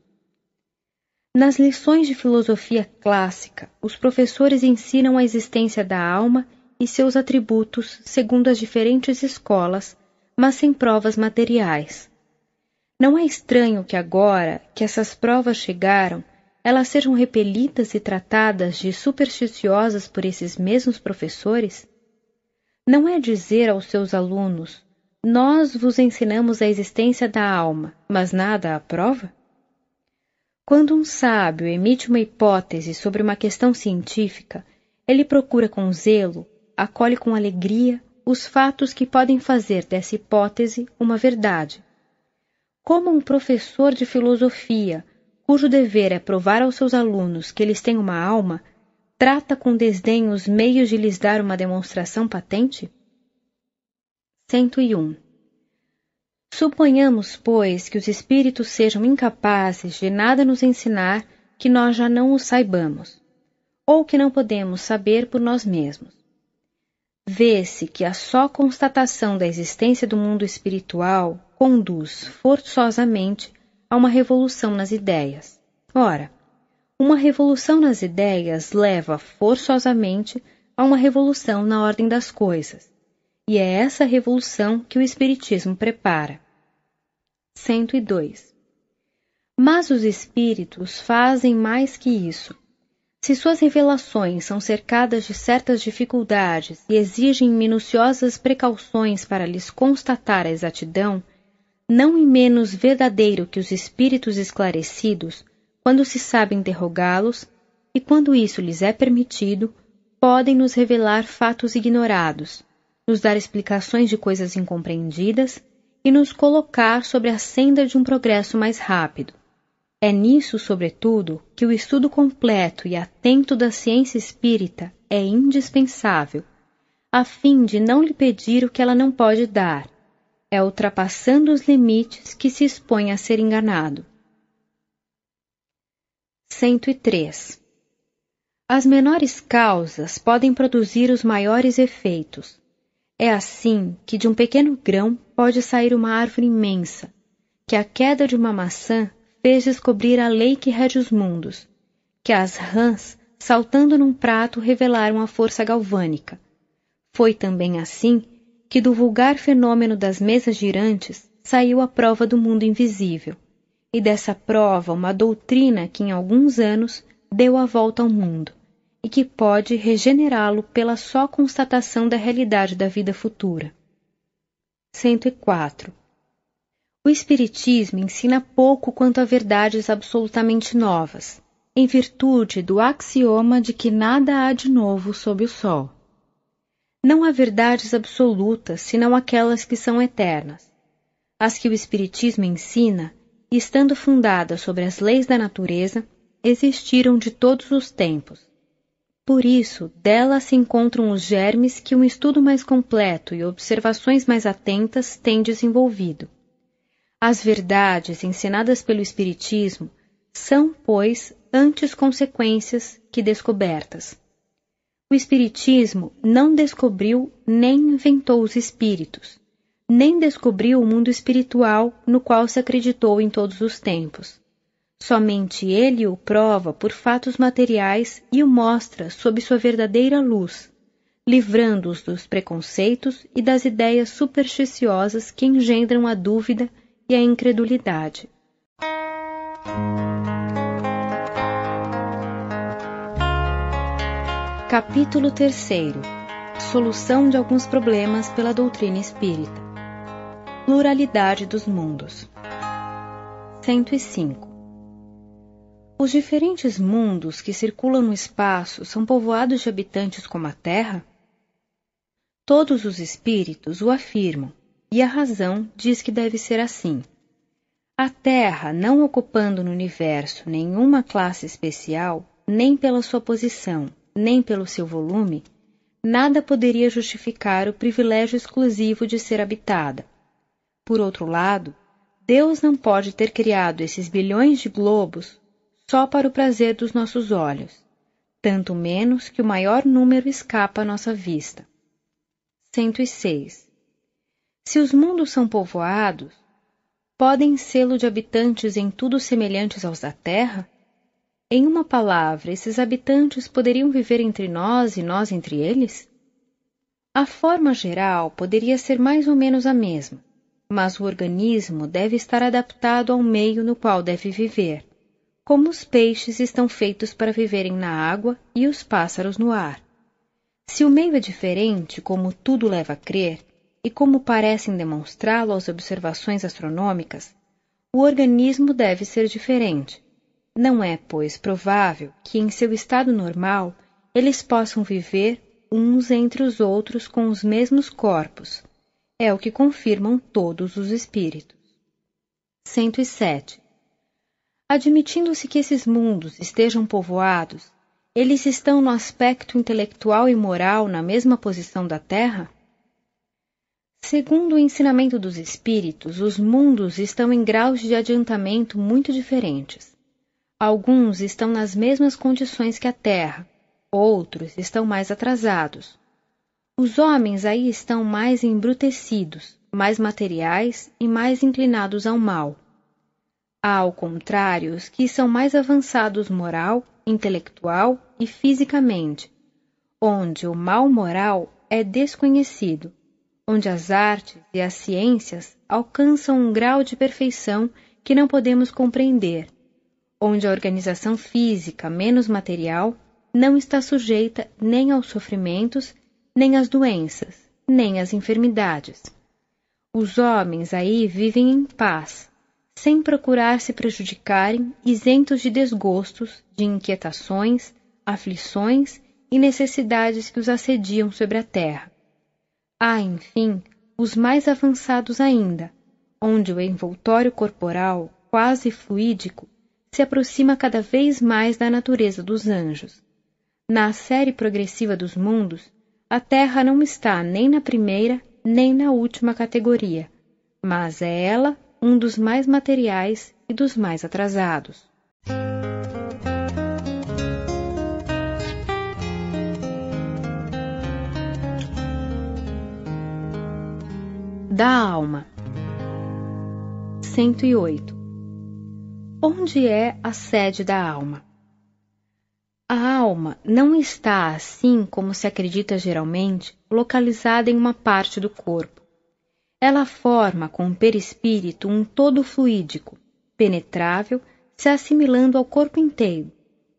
Nas lições de filosofia clássica, os professores ensinam a existência da alma e seus atributos segundo as diferentes escolas, mas sem provas materiais. Não é estranho que agora que essas provas chegaram, elas sejam repelidas e tratadas de supersticiosas por esses mesmos professores? Não é dizer aos seus alunos: nós vos ensinamos a existência da alma, mas nada a prova? Quando um sábio emite uma hipótese sobre uma questão científica, ele procura com zelo, acolhe com alegria os fatos que podem fazer dessa hipótese uma verdade. Como um professor de filosofia, cujo dever é provar aos seus alunos que eles têm uma alma, trata com desdém os meios de lhes dar uma demonstração patente? 101. Suponhamos, pois, que os espíritos sejam incapazes de nada nos ensinar que nós já não o saibamos, ou que não podemos saber por nós mesmos. Vê-se que a só constatação da existência do mundo espiritual conduz forçosamente a uma revolução nas ideias. Ora, uma revolução nas ideias leva forçosamente a uma revolução na ordem das coisas, e é essa revolução que o Espiritismo prepara. 102. Mas os espíritos fazem mais que isso. Se suas revelações são cercadas de certas dificuldades e exigem minuciosas precauções para lhes constatar a exatidão, não é menos verdadeiro que os espíritos esclarecidos, quando se sabe interrogá-los, e quando isso lhes é permitido, podem nos revelar fatos ignorados, nos dar explicações de coisas incompreendidas e nos colocar sobre a senda de um progresso mais rápido. É nisso, sobretudo, que o estudo completo e atento da ciência espírita é indispensável, a fim de não lhe pedir o que ela não pode dar. É ultrapassando os limites que se expõe a ser enganado. 103. As menores causas podem produzir os maiores efeitos. É assim que de um pequeno grão pode sair uma árvore imensa, que a queda de uma maçã fez descobrir a lei que rege os mundos, que as rãs, saltando num prato, revelaram a força galvânica. Foi também assim que do vulgar fenômeno das mesas girantes saiu a prova do mundo invisível, e dessa prova uma doutrina que em alguns anos deu a volta ao mundo, e que pode regenerá-lo pela só constatação da realidade da vida futura. 104. O Espiritismo ensina pouco quanto a verdades absolutamente novas, em virtude do axioma de que nada há de novo sob o sol. Não há verdades absolutas, senão aquelas que são eternas. As que o Espiritismo ensina, estando fundadas sobre as leis da natureza, existiram de todos os tempos. Por isso, delas se encontram os germes que um estudo mais completo e observações mais atentas têm desenvolvido. As verdades ensinadas pelo Espiritismo são, pois, antes consequências que descobertas. O Espiritismo não descobriu nem inventou os espíritos, nem descobriu o mundo espiritual no qual se acreditou em todos os tempos. Somente ele o prova por fatos materiais e o mostra sob sua verdadeira luz, livrando-os dos preconceitos e das ideias supersticiosas que engendram a dúvida e a incredulidade. Capítulo 3. Solução de alguns problemas pela doutrina espírita. Pluralidade dos mundos. 105. Os diferentes mundos que circulam no espaço são povoados de habitantes como a Terra? Todos os espíritos o afirmam, e a razão diz que deve ser assim. A Terra, não ocupando no universo nenhuma classe especial, nem pela sua posição, nem pelo seu volume, nada poderia justificar o privilégio exclusivo de ser habitada. Por outro lado, Deus não pode ter criado esses bilhões de globos só para o prazer dos nossos olhos, tanto menos que o maior número escapa à nossa vista. 106. Se os mundos são povoados, podem sê-lo de habitantes em tudo semelhantes aos da Terra? Em uma palavra, esses habitantes poderiam viver entre nós e nós entre eles? A forma geral poderia ser mais ou menos a mesma, mas o organismo deve estar adaptado ao meio no qual deve viver, como os peixes estão feitos para viverem na água e os pássaros no ar. Se o meio é diferente, como tudo leva a crer, e como parecem demonstrá-lo as observações astronômicas, o organismo deve ser diferente. Não é, pois, provável que, em seu estado normal, eles possam viver uns entre os outros com os mesmos corpos. É o que confirmam todos os espíritos. 107. Admitindo-se que esses mundos estejam povoados, eles estão no aspecto intelectual e moral na mesma posição da Terra? Segundo o ensinamento dos espíritos, os mundos estão em graus de adiantamento muito diferentes. Alguns estão nas mesmas condições que a Terra, outros estão mais atrasados. Os homens aí estão mais embrutecidos, mais materiais e mais inclinados ao mal. Há, ao contrário, os que são mais avançados moral, intelectual e fisicamente, onde o mal moral é desconhecido, onde as artes e as ciências alcançam um grau de perfeição que não podemos compreender, onde a organização física menos material não está sujeita nem aos sofrimentos, nem às doenças, nem às enfermidades. Os homens aí vivem em paz, sem procurar se prejudicarem, isentos de desgostos, de inquietações, aflições e necessidades que os assediam sobre a terra. Há, enfim, os mais avançados ainda, onde o envoltório corporal, quase fluídico, se aproxima cada vez mais da natureza dos anjos. Na série progressiva dos mundos, a Terra não está nem na primeira nem na última categoria, mas é ela um dos mais materiais e dos mais atrasados. Da alma. 108. Onde é a sede da alma? A alma alma não está, assim como se acredita geralmente, localizada em uma parte do corpo. Ela forma com o perispírito um todo fluídico, penetrável, se assimilando ao corpo inteiro,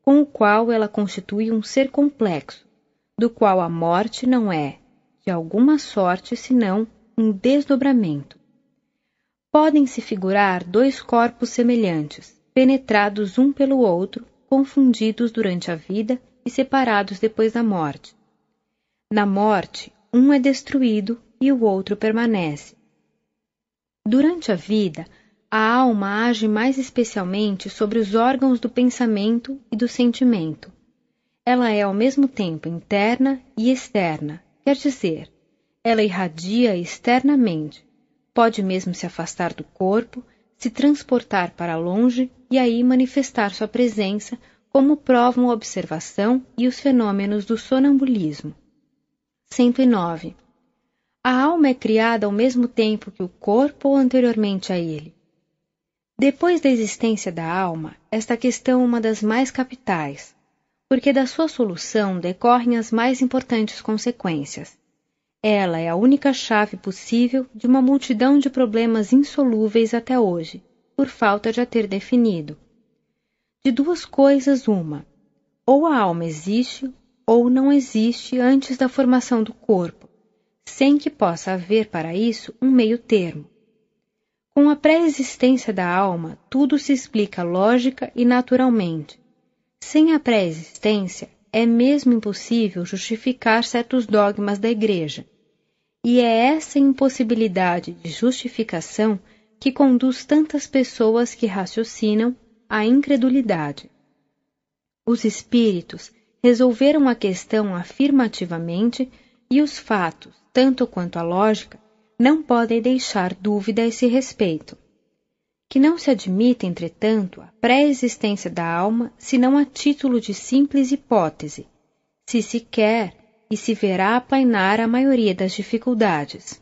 com o qual ela constitui um ser complexo, do qual a morte não é, de alguma sorte, senão um desdobramento. Podem-se figurar dois corpos semelhantes, penetrados um pelo outro, confundidos durante a vida e separados depois da morte. Na morte, um é destruído e o outro permanece. Durante a vida, a alma age mais especialmente sobre os órgãos do pensamento e do sentimento. Ela é ao mesmo tempo interna e externa, quer dizer, ela irradia externamente, pode mesmo se afastar do corpo, se transportar para longe e aí manifestar sua presença, como provam a observação e os fenômenos do sonambulismo. 109. A alma é criada ao mesmo tempo que o corpo ou anteriormente a ele? Depois da existência da alma, esta questão é uma das mais capitais, porque da sua solução decorrem as mais importantes consequências. Ela é a única chave possível de uma multidão de problemas insolúveis até hoje, por falta de a ter definido. De duas coisas uma, ou a alma existe, ou não existe antes da formação do corpo, sem que possa haver para isso um meio termo. Com a pré-existência da alma, tudo se explica lógica e naturalmente. Sem a pré-existência, é mesmo impossível justificar certos dogmas da Igreja. E é essa impossibilidade de justificação que conduz tantas pessoas que raciocinam à incredulidade. Os espíritos resolveram a questão afirmativamente e os fatos, tanto quanto a lógica, não podem deixar dúvida a esse respeito. Que não se admite, entretanto, a pré-existência da alma senão a título de simples hipótese, se quer e se verá aplainar a maioria das dificuldades.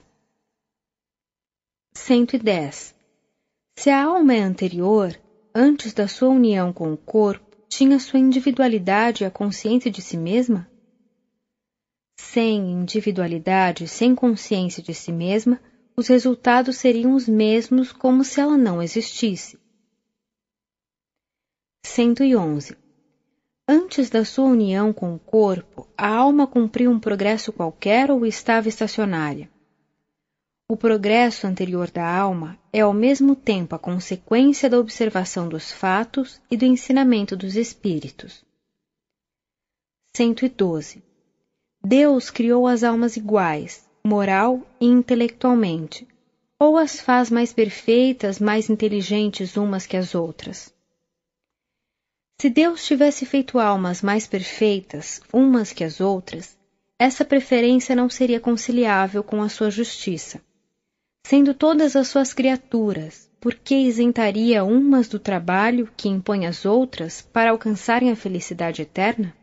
110. Se a alma é anterior, antes da sua união com o corpo, tinha sua individualidade e a consciência de si mesma? Sem individualidade e sem consciência de si mesma, os resultados seriam os mesmos como se ela não existisse. 111. Antes da sua união com o corpo, a alma cumpriu um progresso qualquer ou estava estacionária? O progresso anterior da alma é ao mesmo tempo a consequência da observação dos fatos e do ensinamento dos espíritos. 112. Deus criou as almas iguais, moral e intelectualmente, ou as faz mais perfeitas, mais inteligentes umas que as outras? Se Deus tivesse feito almas mais perfeitas, umas que as outras, essa preferência não seria conciliável com a sua justiça. Sendo todas as suas criaturas, por que isentaria umas do trabalho que impõe às outras para alcançarem a felicidade eterna?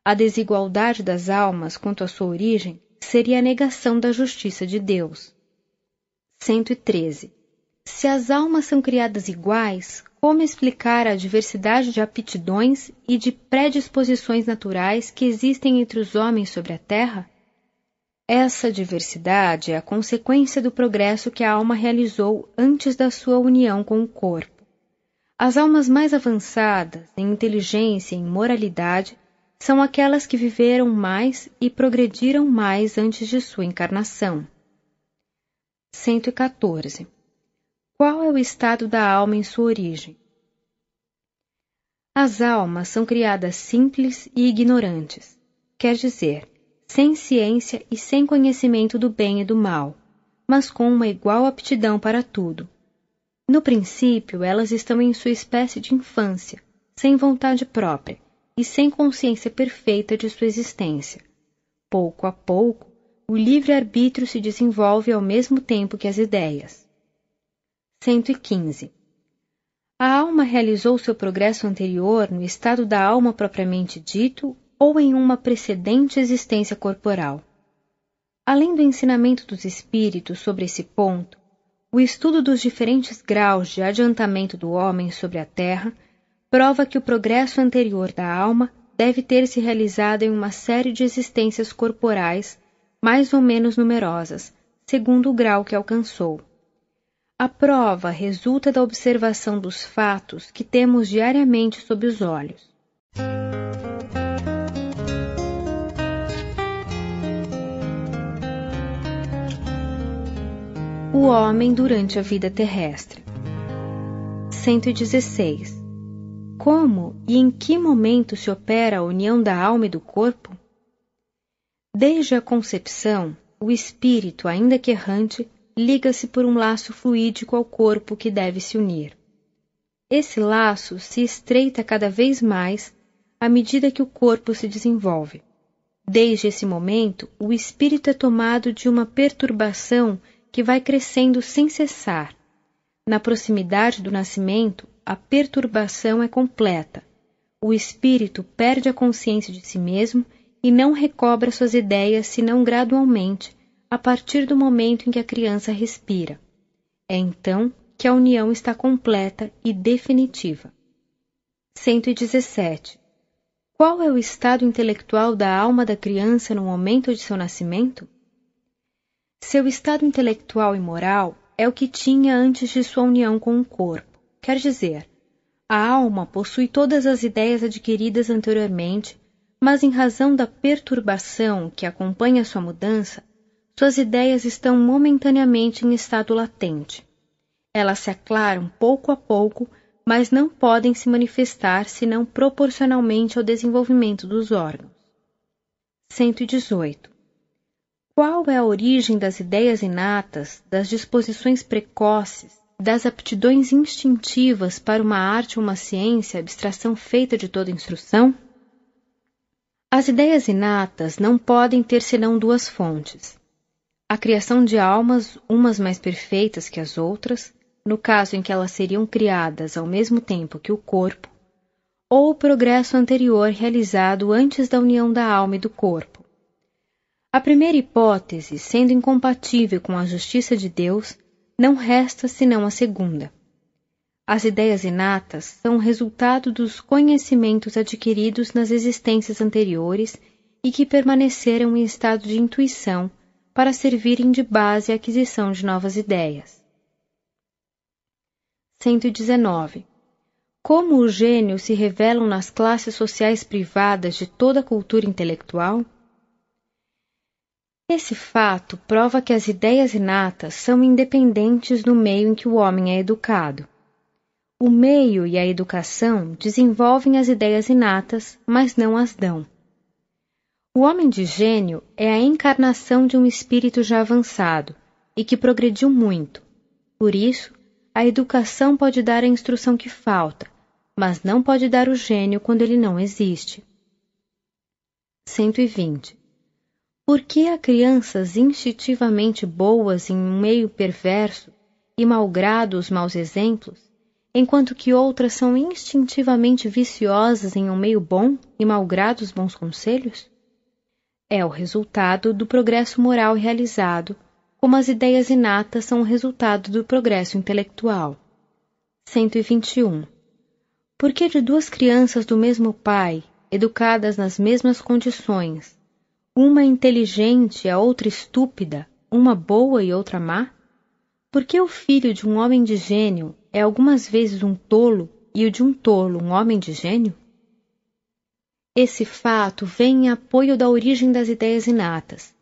A desigualdade das almas quanto à sua origem seria a negação da justiça de Deus. 113. Se as almas são criadas iguais, como explicar a diversidade de aptidões e de predisposições naturais que existem entre os homens sobre a Terra? Essa diversidade é a consequência do progresso que a alma realizou antes da sua união com o corpo. As almas mais avançadas em inteligência e em moralidade são aquelas que viveram mais e progrediram mais antes de sua encarnação. 114. Qual é o estado da alma em sua origem? As almas são criadas simples e ignorantes, quer dizer, sem ciência e sem conhecimento do bem e do mal, mas com uma igual aptidão para tudo. No princípio, elas estão em sua espécie de infância, sem vontade própria e sem consciência perfeita de sua existência. Pouco a pouco, o livre-arbítrio se desenvolve ao mesmo tempo que as ideias. 115. A alma realizou seu progresso anterior no estado da alma propriamente dito ou em uma precedente existência corporal? Além do ensinamento dos espíritos sobre esse ponto, o estudo dos diferentes graus de adiantamento do homem sobre a Terra prova que o progresso anterior da alma deve ter se realizado em uma série de existências corporais mais ou menos numerosas, segundo o grau que alcançou. A prova resulta da observação dos fatos que temos diariamente sob os olhos. O homem durante a vida terrestre. 116. Como e em que momento se opera a união da alma e do corpo? Desde a concepção, o espírito, ainda que errante, liga-se por um laço fluídico ao corpo que deve se unir. Esse laço se estreita cada vez mais à medida que o corpo se desenvolve. Desde esse momento, o espírito é tomado de uma perturbação que vai crescendo sem cessar. Na proximidade do nascimento, a perturbação é completa. O espírito perde a consciência de si mesmo e não recobra suas ideias senão gradualmente, a partir do momento em que a criança respira. É então que a união está completa e definitiva. 117. Qual é o estado intelectual da alma da criança no momento de seu nascimento? Seu estado intelectual e moral é o que tinha antes de sua união com o corpo. Quer dizer, a alma possui todas as ideias adquiridas anteriormente, mas em razão da perturbação que acompanha sua mudança, suas ideias estão momentaneamente em estado latente. Elas se aclaram pouco a pouco, mas não podem se manifestar senão proporcionalmente ao desenvolvimento dos órgãos. 118. Qual é a origem das ideias inatas, das disposições precoces, das aptidões instintivas para uma arte ou uma ciência, abstração feita de toda instrução? As ideias inatas não podem ter senão duas fontes: a criação de almas, umas mais perfeitas que as outras, no caso em que elas seriam criadas ao mesmo tempo que o corpo, ou o progresso anterior realizado antes da união da alma e do corpo. A primeira hipótese, sendo incompatível com a justiça de Deus, não resta senão a segunda. As ideias inatas são o resultado dos conhecimentos adquiridos nas existências anteriores e que permaneceram em estado de intuição para servirem de base à aquisição de novas ideias. 119. Como os gênios se revelam nas classes sociais privadas de toda a cultura intelectual? Esse fato prova que as ideias inatas são independentes do meio em que o homem é educado. O meio e a educação desenvolvem as ideias inatas, mas não as dão. O homem de gênio é a encarnação de um espírito já avançado e que progrediu muito. Por isso, a educação pode dar a instrução que falta, mas não pode dar o gênio quando ele não existe. 120. Por que há crianças instintivamente boas em um meio perverso e malgrado os maus exemplos, enquanto que outras são instintivamente viciosas em um meio bom e malgrado os bons conselhos? É o resultado do progresso moral realizado, como as ideias inatas são o resultado do progresso intelectual. 121. Por que de duas crianças do mesmo pai, educadas nas mesmas condições, uma inteligente e a outra estúpida, uma boa e outra má? Por que o filho de um homem de gênio é algumas vezes um tolo e o de um tolo um homem de gênio? Esse fato vem em apoio da origem das ideias inatas.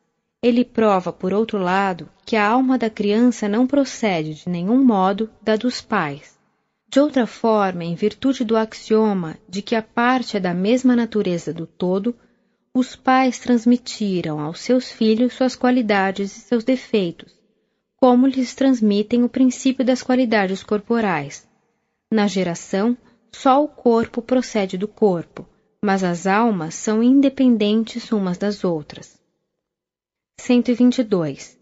Ele prova, por outro lado, que a alma da criança não procede de nenhum modo da dos pais. De outra forma, em virtude do axioma de que a parte é da mesma natureza do todo, os pais transmitiram aos seus filhos suas qualidades e seus defeitos, como lhes transmitem o princípio das qualidades corporais. Na geração, só o corpo procede do corpo, mas as almas são independentes umas das outras. 122.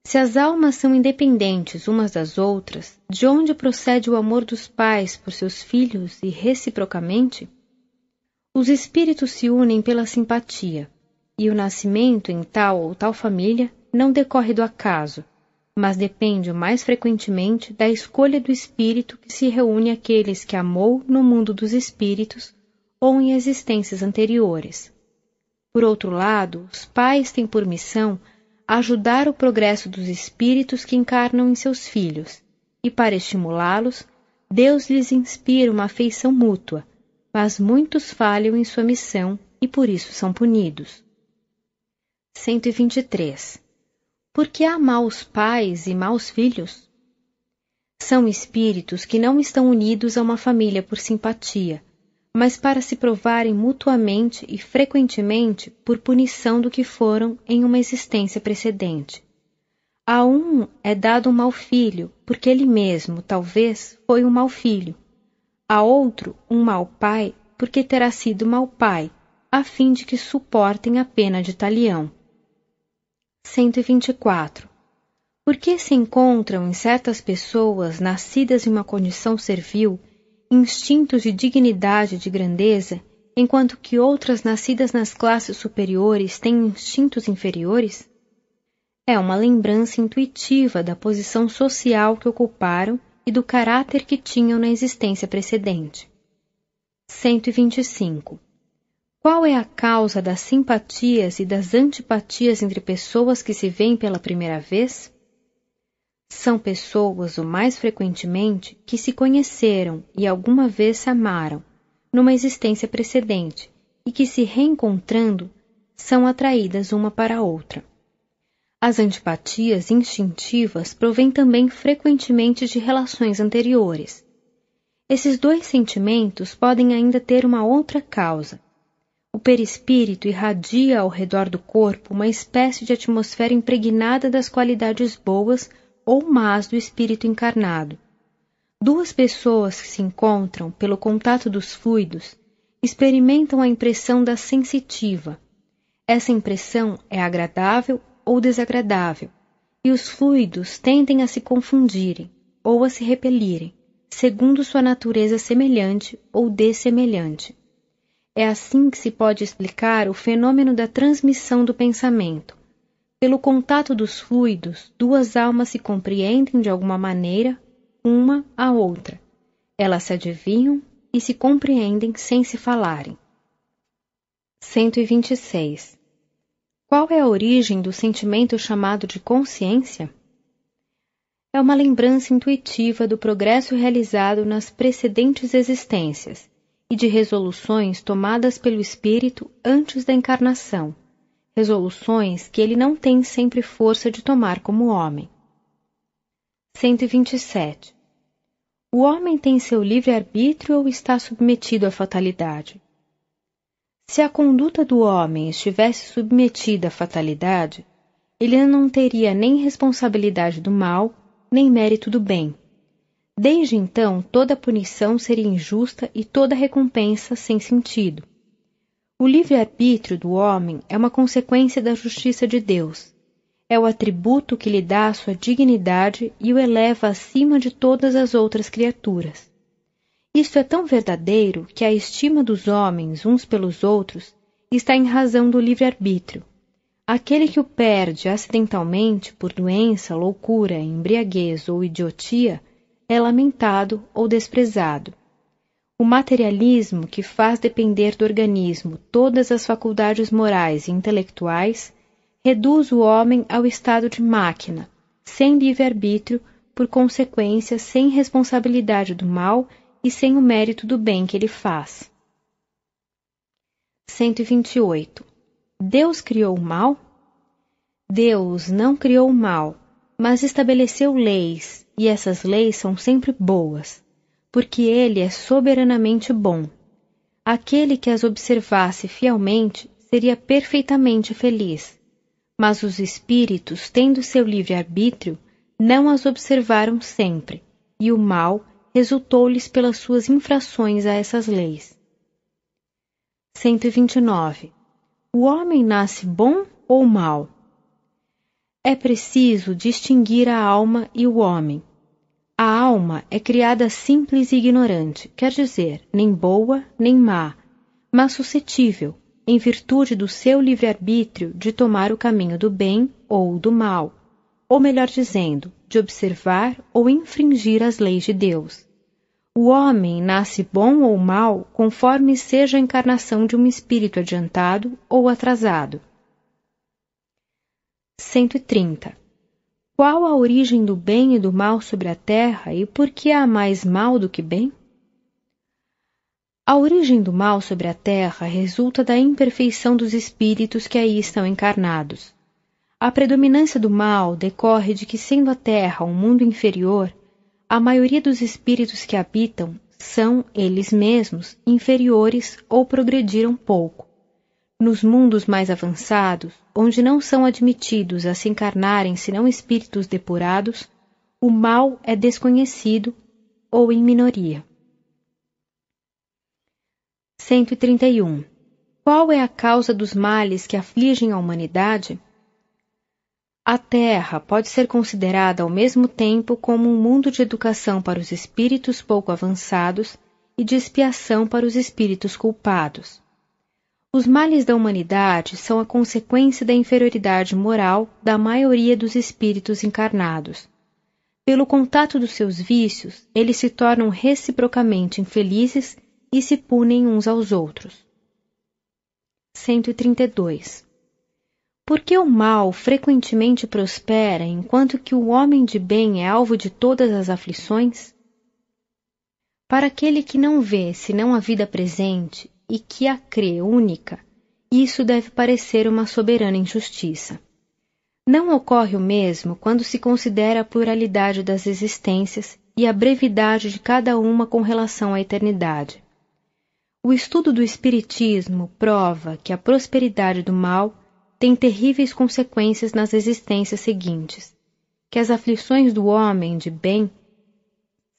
Se as almas são independentes umas das outras, de onde procede o amor dos pais por seus filhos e reciprocamente? Os espíritos se unem pela simpatia, e o nascimento em tal ou tal família não decorre do acaso, mas depende mais frequentemente da escolha do espírito que se reúne àqueles que amou no mundo dos espíritos ou em existências anteriores. Por outro lado, os pais têm por missão ajudar o progresso dos espíritos que encarnam em seus filhos, e para estimulá-los, Deus lhes inspira uma afeição mútua, mas muitos falham em sua missão e por isso são punidos. 123. Por que há maus pais e maus filhos? São espíritos que não estão unidos a uma família por simpatia, mas para se provarem mutuamente e frequentemente por punição do que foram em uma existência precedente. A um é dado um mau filho, porque ele mesmo, talvez, foi um mau filho. A outro, um mau pai, porque terá sido mau pai, a fim de que suportem a pena de talião. 124. Por que se encontram em certas pessoas nascidas em uma condição servil instintos de dignidade e de grandeza, enquanto que outras nascidas nas classes superiores têm instintos inferiores? É uma lembrança intuitiva da posição social que ocuparam e do caráter que tinham na existência precedente. 125. Qual é a causa das simpatias e das antipatias entre pessoas que se veem pela primeira vez? São pessoas, o mais frequentemente, que se conheceram e alguma vez se amaram, numa existência precedente, e que, se reencontrando, são atraídas uma para a outra. As antipatias instintivas provêm também frequentemente de relações anteriores. Esses dois sentimentos podem ainda ter uma outra causa. O perispírito irradia ao redor do corpo uma espécie de atmosfera impregnada das qualidades boas ou más do espírito encarnado. Duas pessoas que se encontram pelo contato dos fluidos experimentam a impressão da sensitiva. Essa impressão é agradável ou desagradável, e os fluidos tendem a se confundirem ou a se repelirem, segundo sua natureza semelhante ou dessemelhante. É assim que se pode explicar o fenômeno da transmissão do pensamento. Pelo contato dos fluidos, duas almas se compreendem de alguma maneira, uma à outra. Elas se adivinham e se compreendem sem se falarem. 126. Qual é a origem do sentimento chamado de consciência? É uma lembrança intuitiva do progresso realizado nas precedentes existências e de resoluções tomadas pelo espírito antes da encarnação, resoluções que ele não tem sempre força de tomar como homem. 127. O homem tem seu livre-arbítrio ou está submetido à fatalidade? Se a conduta do homem estivesse submetida à fatalidade, ele não teria nem responsabilidade do mal, nem mérito do bem. Desde então, toda punição seria injusta e toda recompensa sem sentido. O livre-arbítrio do homem é uma consequência da justiça de Deus. É o atributo que lhe dá a sua dignidade e o eleva acima de todas as outras criaturas. Isto é tão verdadeiro que a estima dos homens uns pelos outros está em razão do livre-arbítrio. Aquele que o perde acidentalmente por doença, loucura, embriaguez ou idiotia é lamentado ou desprezado. O materialismo, que faz depender do organismo todas as faculdades morais e intelectuais, reduz o homem ao estado de máquina, sem livre-arbítrio, por consequência sem responsabilidade do mal e sem o mérito do bem que ele faz. 128. Deus criou o mal? Deus não criou o mal, mas estabeleceu leis, e essas leis são sempre boas, porque ele é soberanamente bom. Aquele que as observasse fielmente seria perfeitamente feliz, mas os espíritos, tendo seu livre-arbítrio, não as observaram sempre, e o mal resultou-lhes pelas suas infrações a essas leis. 129. O homem nasce bom ou mau? É preciso distinguir a alma e o homem. A alma é criada simples e ignorante, quer dizer, nem boa nem má, mas suscetível, em virtude do seu livre-arbítrio, de tomar o caminho do bem ou do mal, ou melhor dizendo, de observar ou infringir as leis de Deus. O homem nasce bom ou mal conforme seja a encarnação de um espírito adiantado ou atrasado. 130. Qual a origem do bem e do mal sobre a terra e por que há mais mal do que bem? A origem do mal sobre a terra resulta da imperfeição dos espíritos que aí estão encarnados. A predominância do mal decorre de que, sendo a terra um mundo inferior, a maioria dos espíritos que habitam são, eles mesmos, inferiores ou progrediram pouco. Nos mundos mais avançados, onde não são admitidos a se encarnarem senão espíritos depurados, o mal é desconhecido ou em minoria. 131. Qual é a causa dos males que afligem a humanidade? A Terra pode ser considerada ao mesmo tempo como um mundo de educação para os espíritos pouco avançados e de expiação para os espíritos culpados. Os males da humanidade são a consequência da inferioridade moral da maioria dos espíritos encarnados. Pelo contato dos seus vícios, eles se tornam reciprocamente infelizes e se punem uns aos outros. 132. Por que o mal frequentemente prospera enquanto que o homem de bem é alvo de todas as aflições? Para aquele que não vê senão a vida presente e que a crê única, isso deve parecer uma soberana injustiça. Não ocorre o mesmo quando se considera a pluralidade das existências e a brevidade de cada uma com relação à eternidade. O estudo do Espiritismo prova que a prosperidade do mal tem terríveis consequências nas existências seguintes, que as aflições do homem de bem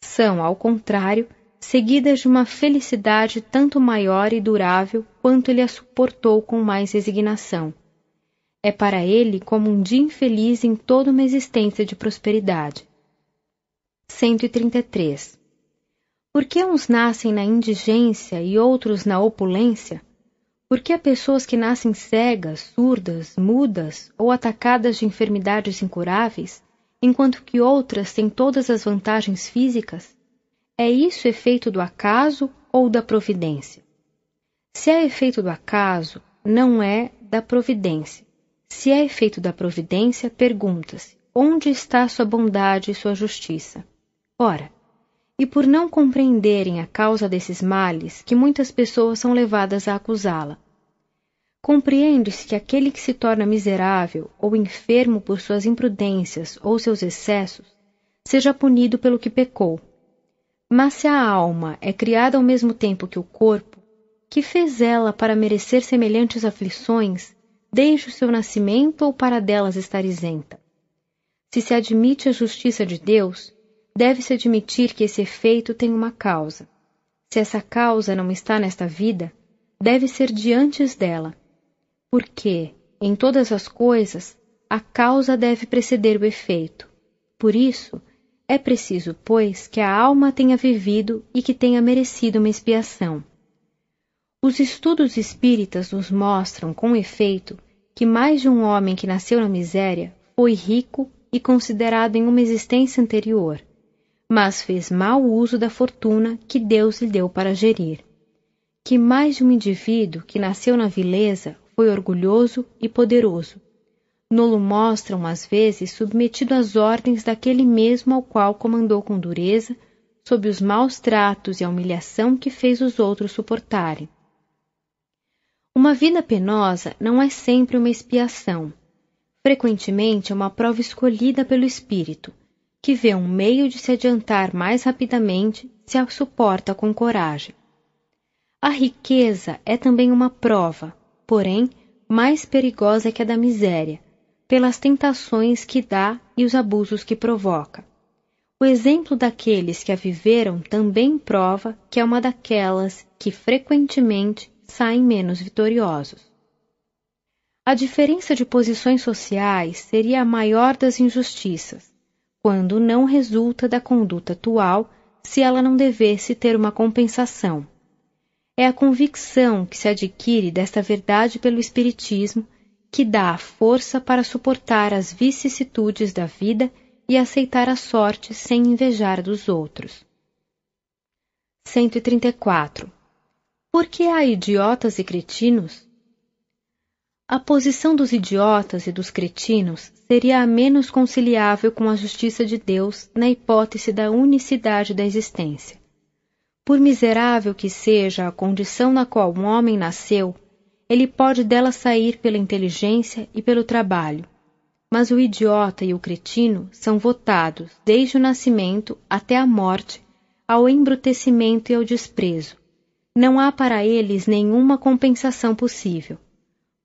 são, ao contrário, seguidas de uma felicidade tanto maior e durável quanto ele a suportou com mais resignação. É para ele como um dia infeliz em toda uma existência de prosperidade. 133. Por que uns nascem na indigência e outros na opulência? Por que há pessoas que nascem cegas, surdas, mudas ou atacadas de enfermidades incuráveis, enquanto que outras têm todas as vantagens físicas? É isso efeito do acaso ou da providência? Se é efeito do acaso, não é da providência. Se é efeito da providência, pergunta-se, onde está sua bondade e sua justiça? Ora, e por não compreenderem a causa desses males que muitas pessoas são levadas a acusá-la. Compreende-se que aquele que se torna miserável ou enfermo por suas imprudências ou seus excessos seja punido pelo que pecou. Mas se a alma é criada ao mesmo tempo que o corpo, que fez ela para merecer semelhantes aflições, desde o seu nascimento ou para delas estar isenta? Se se admite a justiça de Deus, deve-se admitir que esse efeito tem uma causa. Se essa causa não está nesta vida, deve ser de antes dela, porque, em todas as coisas, a causa deve preceder o efeito. Por isso, é preciso, pois, que a alma tenha vivido e que tenha merecido uma expiação. Os estudos espíritas nos mostram, com efeito, que mais de um homem que nasceu na miséria foi rico e considerado em uma existência anterior, mas fez mau uso da fortuna que Deus lhe deu para gerir. Que mais de um indivíduo que nasceu na vileza foi orgulhoso e poderoso. Nolo mostram, às vezes, submetido às ordens daquele mesmo ao qual comandou com dureza, sob os maus tratos e a humilhação que fez os outros suportarem. Uma vida penosa não é sempre uma expiação. Frequentemente é uma prova escolhida pelo espírito, que vê um meio de se adiantar mais rapidamente se a suporta com coragem. A riqueza é também uma prova, porém, mais perigosa que a da miséria, pelas tentações que dá e os abusos que provoca. O exemplo daqueles que a viveram também prova que é uma daquelas que frequentemente saem menos vitoriosos. A diferença de posições sociais seria a maior das injustiças, quando não resulta da conduta atual se ela não devesse ter uma compensação. É a convicção que se adquire desta verdade pelo Espiritismo que dá a força para suportar as vicissitudes da vida e aceitar a sorte sem invejar dos outros. 134. Por que há idiotas e cretinos? A posição dos idiotas e dos cretinos seria a menos conciliável com a justiça de Deus na hipótese da unicidade da existência. Por miserável que seja a condição na qual um homem nasceu, ele pode dela sair pela inteligência e pelo trabalho. Mas o idiota e o cretino são votados, desde o nascimento até a morte, ao embrutecimento e ao desprezo. Não há para eles nenhuma compensação possível.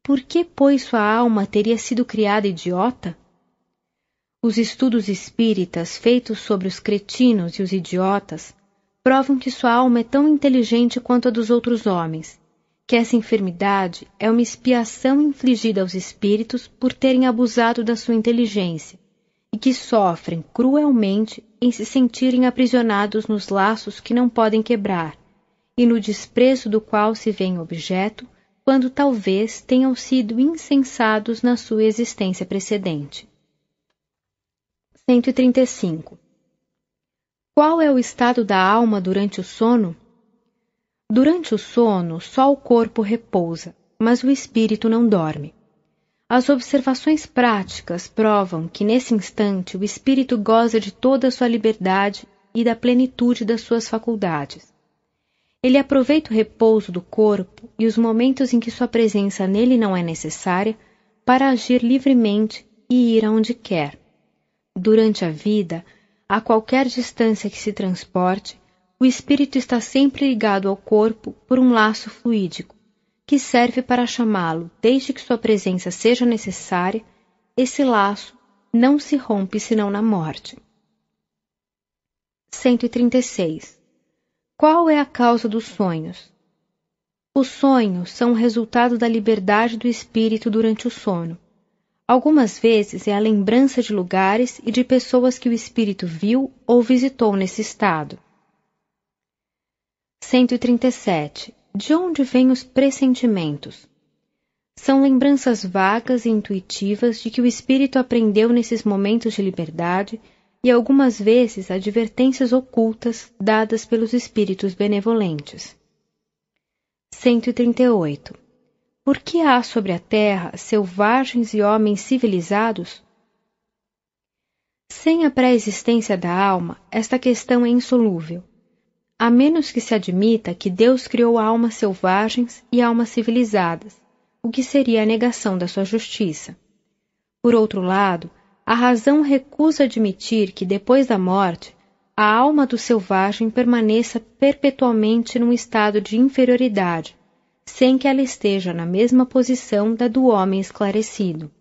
Por que, pois, sua alma teria sido criada idiota? Os estudos espíritas feitos sobre os cretinos e os idiotas provam que sua alma é tão inteligente quanto a dos outros homens, que essa enfermidade é uma expiação infligida aos espíritos por terem abusado da sua inteligência, e que sofrem cruelmente em se sentirem aprisionados nos laços que não podem quebrar, e no desprezo do qual se veem objeto, quando talvez tenham sido insensados na sua existência precedente. 135. Qual é o estado da alma durante o sono? Durante o sono, só o corpo repousa, mas o espírito não dorme. As observações práticas provam que nesse instante o espírito goza de toda a sua liberdade e da plenitude das suas faculdades. Ele aproveita o repouso do corpo e os momentos em que sua presença nele não é necessária para agir livremente e ir aonde quer. Durante a vida, a qualquer distância que se transporte, o espírito está sempre ligado ao corpo por um laço fluídico, que serve para chamá-lo desde que sua presença seja necessária. Esse laço não se rompe senão na morte. 136. Qual é a causa dos sonhos? Os sonhos são o resultado da liberdade do espírito durante o sono. Algumas vezes é a lembrança de lugares e de pessoas que o espírito viu ou visitou nesse estado. 137. De onde vêm os pressentimentos? São lembranças vagas e intuitivas de que o espírito aprendeu nesses momentos de liberdade e algumas vezes advertências ocultas dadas pelos espíritos benevolentes. 138. Por que há sobre a terra selvagens e homens civilizados? Sem a pré-existência da alma, esta questão é insolúvel, a menos que se admita que Deus criou almas selvagens e almas civilizadas, o que seria a negação da sua justiça. Por outro lado, a razão recusa admitir que depois da morte, a alma do selvagem permaneça perpetuamente num estado de inferioridade, sem que ela esteja na mesma posição da do homem esclarecido.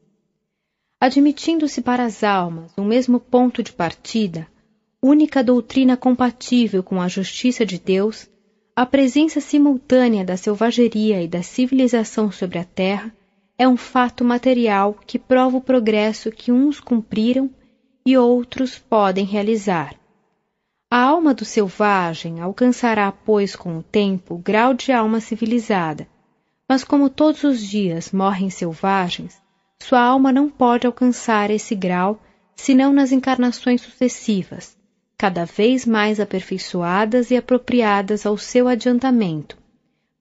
Admitindo-se para as almas o mesmo ponto de partida, única doutrina compatível com a justiça de Deus, a presença simultânea da selvageria e da civilização sobre a terra é um fato material que prova o progresso que uns cumpriram e outros podem realizar. A alma do selvagem alcançará, pois, com o tempo, o grau de alma civilizada, mas como todos os dias morrem selvagens, sua alma não pode alcançar esse grau senão nas encarnações sucessivas, cada vez mais aperfeiçoadas e apropriadas ao seu adiantamento,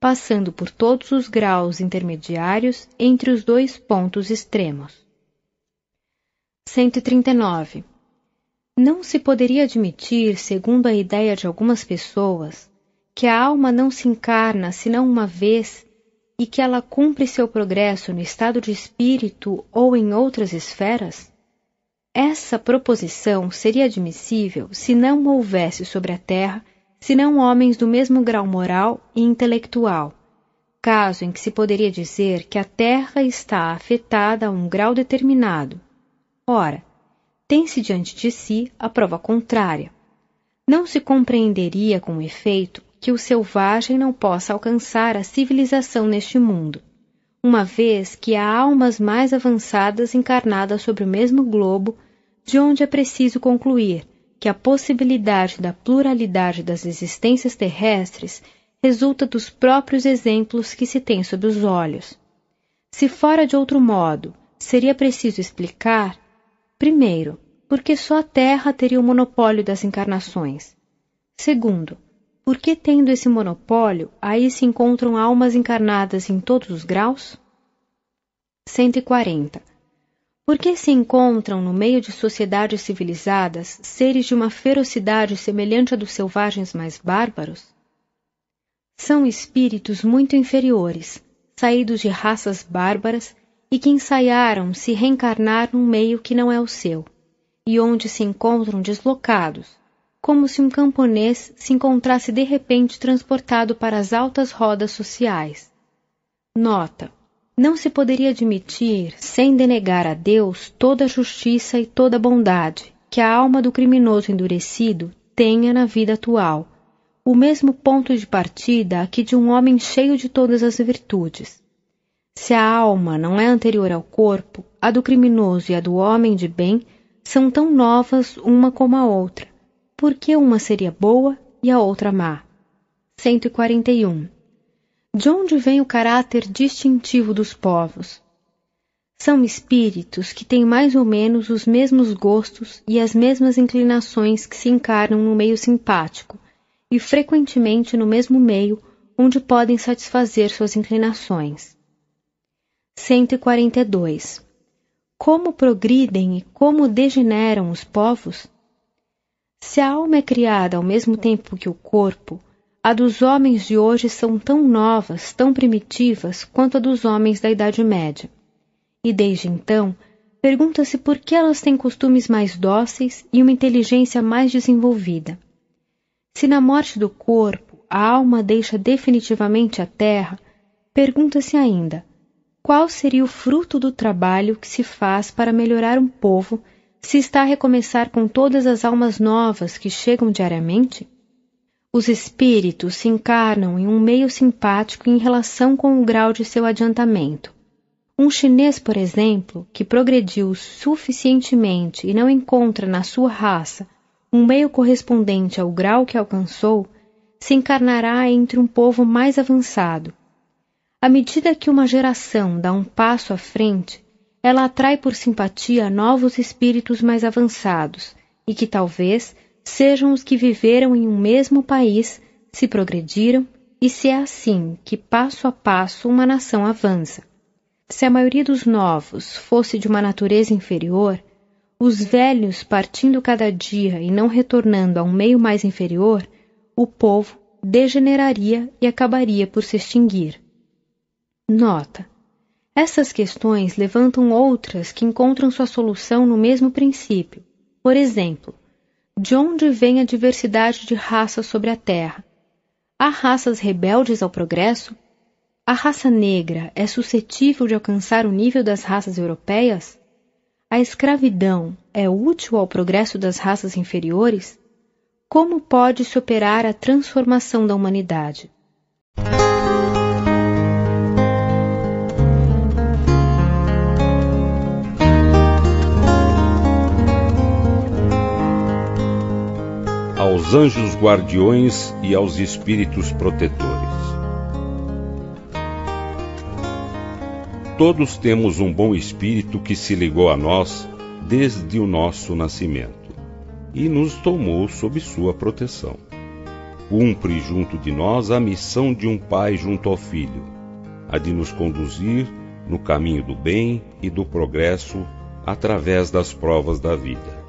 passando por todos os graus intermediários entre os dois pontos extremos. 139. Não se poderia admitir, segundo a ideia de algumas pessoas, que a alma não se encarna senão uma vez e que ela cumpre seu progresso no estado de espírito ou em outras esferas? Essa proposição seria admissível se não houvesse sobre a terra senão homens do mesmo grau moral e intelectual, caso em que se poderia dizer que a terra está afetada a um grau determinado. Ora, tem-se diante de si a prova contrária. Não se compreenderia com efeito que o selvagem não possa alcançar a civilização neste mundo, uma vez que há almas mais avançadas encarnadas sobre o mesmo globo, de onde é preciso concluir que a possibilidade da pluralidade das existências terrestres resulta dos próprios exemplos que se tem sob os olhos. Se fora de outro modo, seria preciso explicar, primeiro, porque só a Terra teria o monopólio das encarnações. Segundo, Porque, tendo esse monopólio, aí se encontram almas encarnadas em todos os graus? 140. Porque se encontram no meio de sociedades civilizadas seres de uma ferocidade semelhante à dos selvagens mais bárbaros? São espíritos muito inferiores, saídos de raças bárbaras e que ensaiaram se reencarnar num meio que não é o seu, e onde se encontram deslocados, como se um camponês se encontrasse de repente transportado para as altas rodas sociais. Nota: não se poderia admitir, sem denegar a Deus toda a justiça e toda a bondade que a alma do criminoso endurecido tenha na vida atual, o mesmo ponto de partida que de um homem cheio de todas as virtudes. Se a alma não é anterior ao corpo, a do criminoso e a do homem de bem são tão novas uma como a outra, porque uma seria boa e a outra má. 141. De onde vem o caráter distintivo dos povos? São espíritos que têm mais ou menos os mesmos gostos e as mesmas inclinações que se encarnam no meio simpático, e frequentemente no mesmo meio onde podem satisfazer suas inclinações. 142. Como progridem e como degeneram os povos? Se a alma é criada ao mesmo tempo que o corpo, a dos homens de hoje são tão novas, tão primitivas, quanto a dos homens da Idade Média. E desde então, pergunta-se por que elas têm costumes mais dóceis e uma inteligência mais desenvolvida. Se na morte do corpo a alma deixa definitivamente a terra, pergunta-se ainda, qual seria o fruto do trabalho que se faz para melhorar um povo se está a recomeçar com todas as almas novas que chegam diariamente? Os espíritos se encarnam em um meio simpático em relação com o grau de seu adiantamento. Um chinês, por exemplo, que progrediu suficientemente e não encontra na sua raça um meio correspondente ao grau que alcançou, se encarnará entre um povo mais avançado. À medida que uma geração dá um passo à frente, ela atrai por simpatia novos espíritos mais avançados e que talvez sejam os que viveram em um mesmo país, se progrediram, e se é assim que passo a passo uma nação avança. Se a maioria dos novos fosse de uma natureza inferior, os velhos partindo cada dia e não retornando a um meio mais inferior, o povo degeneraria e acabaria por se extinguir. Nota: essas questões levantam outras que encontram sua solução no mesmo princípio. Por exemplo, de onde vem a diversidade de raças sobre a Terra? Há raças rebeldes ao progresso? A raça negra é suscetível de alcançar o nível das raças europeias? A escravidão é útil ao progresso das raças inferiores? Como pode se operar a transformação da humanidade? Aos anjos guardiões e aos espíritos protetores. Todos temos um bom espírito que se ligou a nós desde o nosso nascimento e nos tomou sob sua proteção. Cumpre junto de nós a missão de um pai junto ao filho, a de nos conduzir no caminho do bem e do progresso através das provas da vida.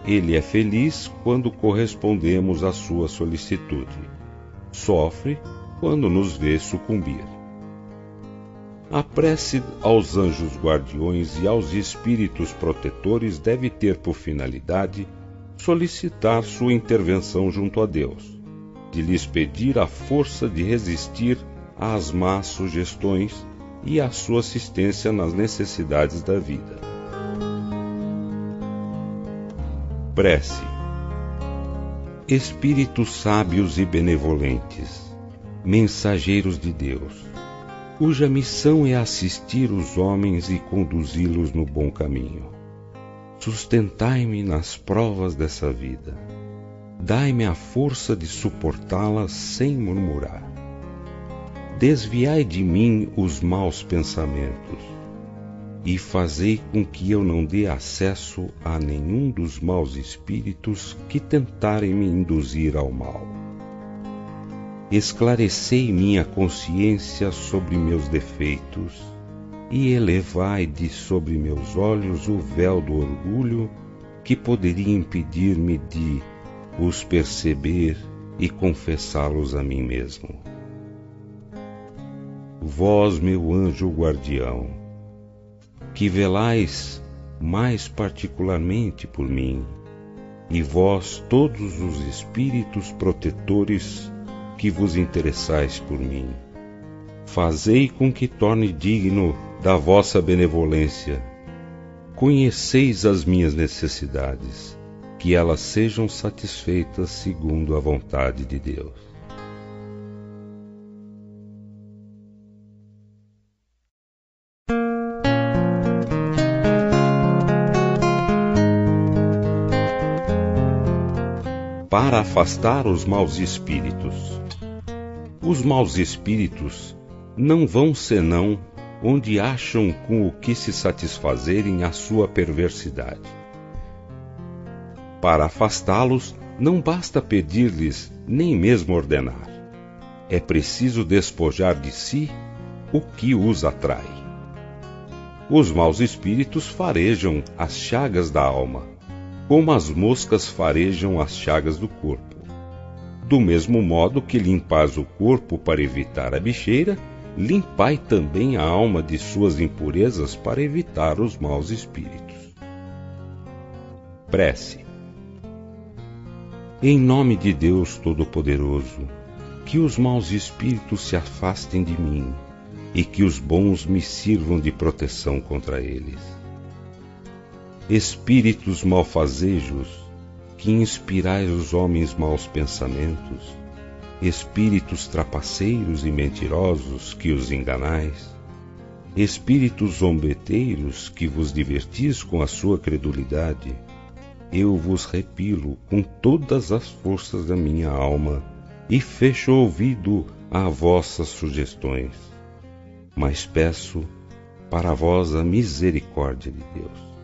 Ele é feliz quando correspondemos à sua solicitude. Sofre quando nos vê sucumbir. A prece aos anjos guardiões e aos espíritos protetores deve ter por finalidade solicitar sua intervenção junto a Deus, de lhes pedir a força de resistir às más sugestões e a sua assistência nas necessidades da vida. Prece. Espíritos sábios e benevolentes, mensageiros de Deus, cuja missão é assistir os homens e conduzi-los no bom caminho. Sustentai-me nas provas dessa vida. Dai-me a força de suportá-las sem murmurar. Desviai de mim os maus pensamentos e fazei com que eu não dê acesso a nenhum dos maus espíritos que tentarem me induzir ao mal. esclarecei minha consciência sobre meus defeitos e elevai de sobre meus olhos o véu do orgulho que poderia impedir-me de os perceber e confessá-los a mim mesmo. Vós, meu anjo guardião, que velais mais particularmente por mim, e vós todos os espíritos protetores que vos interessais por mim, fazei com que torne digno da vossa benevolência. Conheceis as minhas necessidades, que elas sejam satisfeitas segundo a vontade de Deus. Para afastar os maus espíritos. Os maus espíritos não vão senão onde acham com o que se satisfazerem a sua perversidade. Para afastá-los, não basta pedir-lhes, nem mesmo ordenar. É preciso despojar de si o que os atrai. Os maus espíritos farejam as chagas da alma, como as moscas farejam as chagas do corpo. Do mesmo modo que limpais o corpo para evitar a bicheira, limpai também a alma de suas impurezas para evitar os maus espíritos. Prece. Em nome de Deus Todo-Poderoso, que os maus espíritos se afastem de mim e que os bons me sirvam de proteção contra eles. Espíritos malfazejos, que inspirais os homens maus pensamentos, espíritos trapaceiros e mentirosos, que os enganais, espíritos zombeteiros, que vos divertis com a sua credulidade, eu vos repilo com todas as forças da minha alma e fecho o ouvido a vossas sugestões, mas peço para vós a misericórdia de Deus.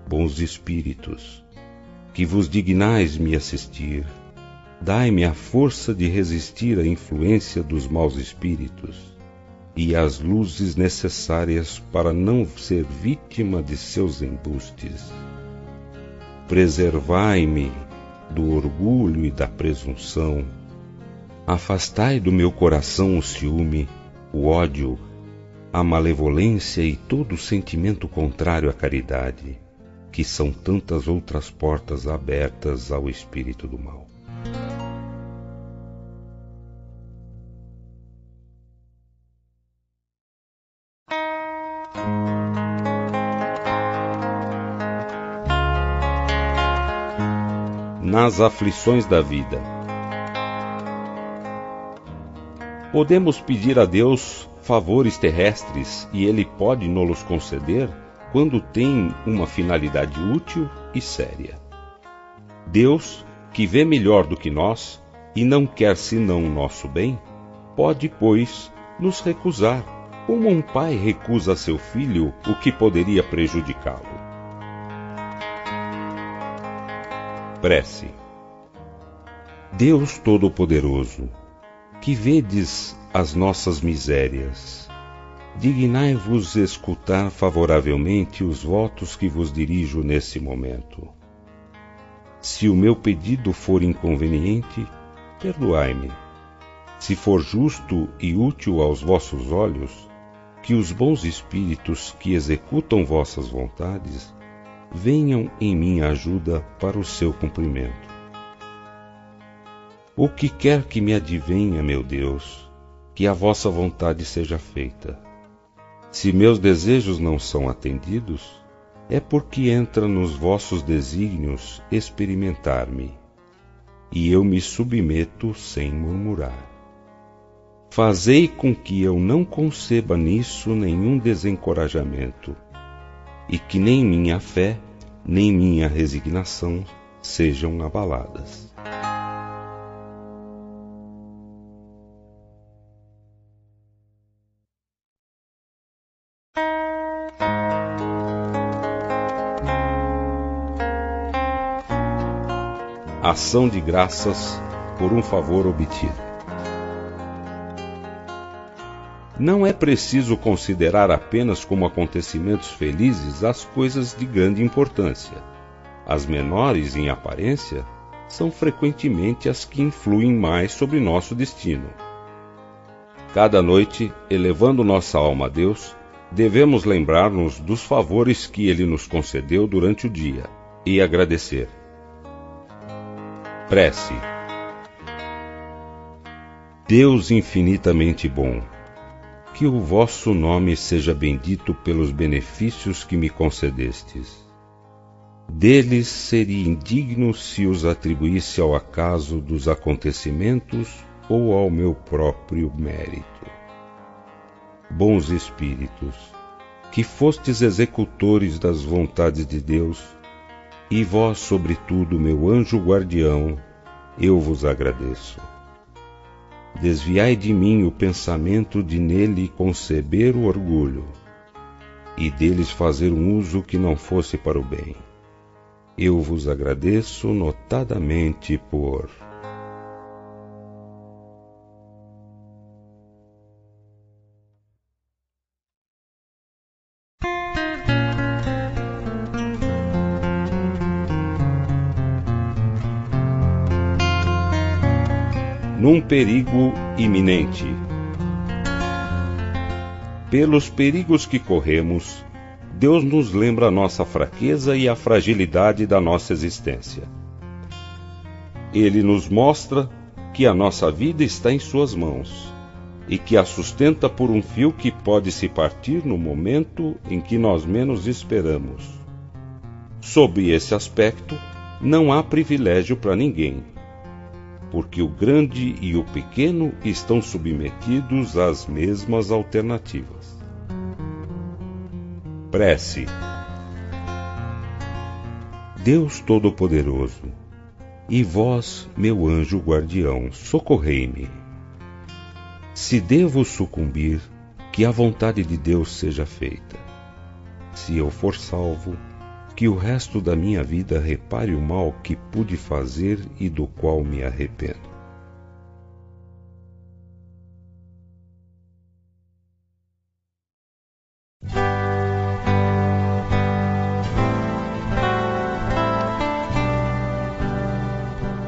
Bons espíritos, que vos dignais me assistir, dai-me a força de resistir à influência dos maus espíritos e as luzes necessárias para não ser vítima de seus embustes. Preservai-me do orgulho e da presunção. Afastai do meu coração o ciúme, o ódio, a malevolência e todo sentimento contrário à caridade, que são tantas outras portas abertas ao espírito do mal. Nas aflições da vida. Podemos pedir a Deus favores terrestres e Ele pode nos conceder quando tem uma finalidade útil e séria. Deus, que vê melhor do que nós e não quer senão o nosso bem, pode, pois, nos recusar, como um pai recusa a seu filho o que poderia prejudicá-lo. Prece. Deus Todo-Poderoso, que vedes as nossas misérias, dignai-vos escutar favoravelmente os votos que vos dirijo nesse momento. Se o meu pedido for inconveniente, perdoai-me. Se for justo e útil aos vossos olhos, que os bons espíritos que executam vossas vontades venham em minha ajuda para o seu cumprimento. O que quer que me advenha, meu Deus, que a vossa vontade seja feita. Se meus desejos não são atendidos, é porque entra nos vossos desígnios experimentar-me, e eu me submeto sem murmurar. Fazei com que eu não conceba nisso nenhum desencorajamento, e que nem minha fé, nem minha resignação sejam abaladas. Ação de graças por um favor obtido. Não é preciso considerar apenas como acontecimentos felizes as coisas de grande importância. As menores em aparência são frequentemente as que influem mais sobre nosso destino. Cada noite, elevando nossa alma a Deus, devemos lembrar-nos dos favores que Ele nos concedeu durante o dia e agradecer. Prece. Deus infinitamente bom, que o vosso nome seja bendito pelos benefícios que me concedestes. Deles seria indigno se os atribuísse ao acaso dos acontecimentos ou ao meu próprio mérito. Bons Espíritos, que fostes executores das vontades de Deus, e vós, sobretudo, meu anjo guardião, eu vos agradeço. Desviai de mim o pensamento de nele conceber o orgulho, e deles fazer um uso que não fosse para o bem. Eu vos agradeço notadamente por... Num perigo iminente. Pelos perigos que corremos, Deus nos lembra a nossa fraqueza e a fragilidade da nossa existência. Ele nos mostra que a nossa vida está em suas mãos e que a sustenta por um fio que pode se partir no momento em que nós menos esperamos. Sob esse aspecto, não há privilégio para ninguém, porque o grande e o pequeno estão submetidos às mesmas alternativas. Prece. Deus Todo-Poderoso, e vós, meu anjo guardião, socorrei-me. Se devo sucumbir, que a vontade de Deus seja feita. Se eu for salvo, que o resto da minha vida repare o mal que pude fazer e do qual me arrependo.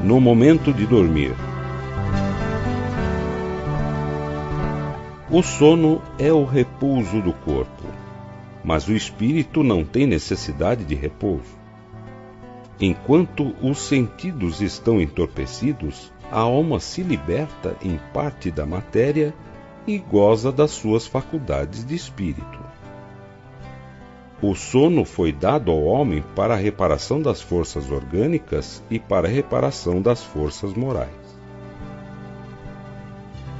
No momento de dormir. O sono é o repouso do corpo, mas o espírito não tem necessidade de repouso. Enquanto os sentidos estão entorpecidos, a alma se liberta em parte da matéria e goza das suas faculdades de espírito. O sono foi dado ao homem para a reparação das forças orgânicas e para a reparação das forças morais.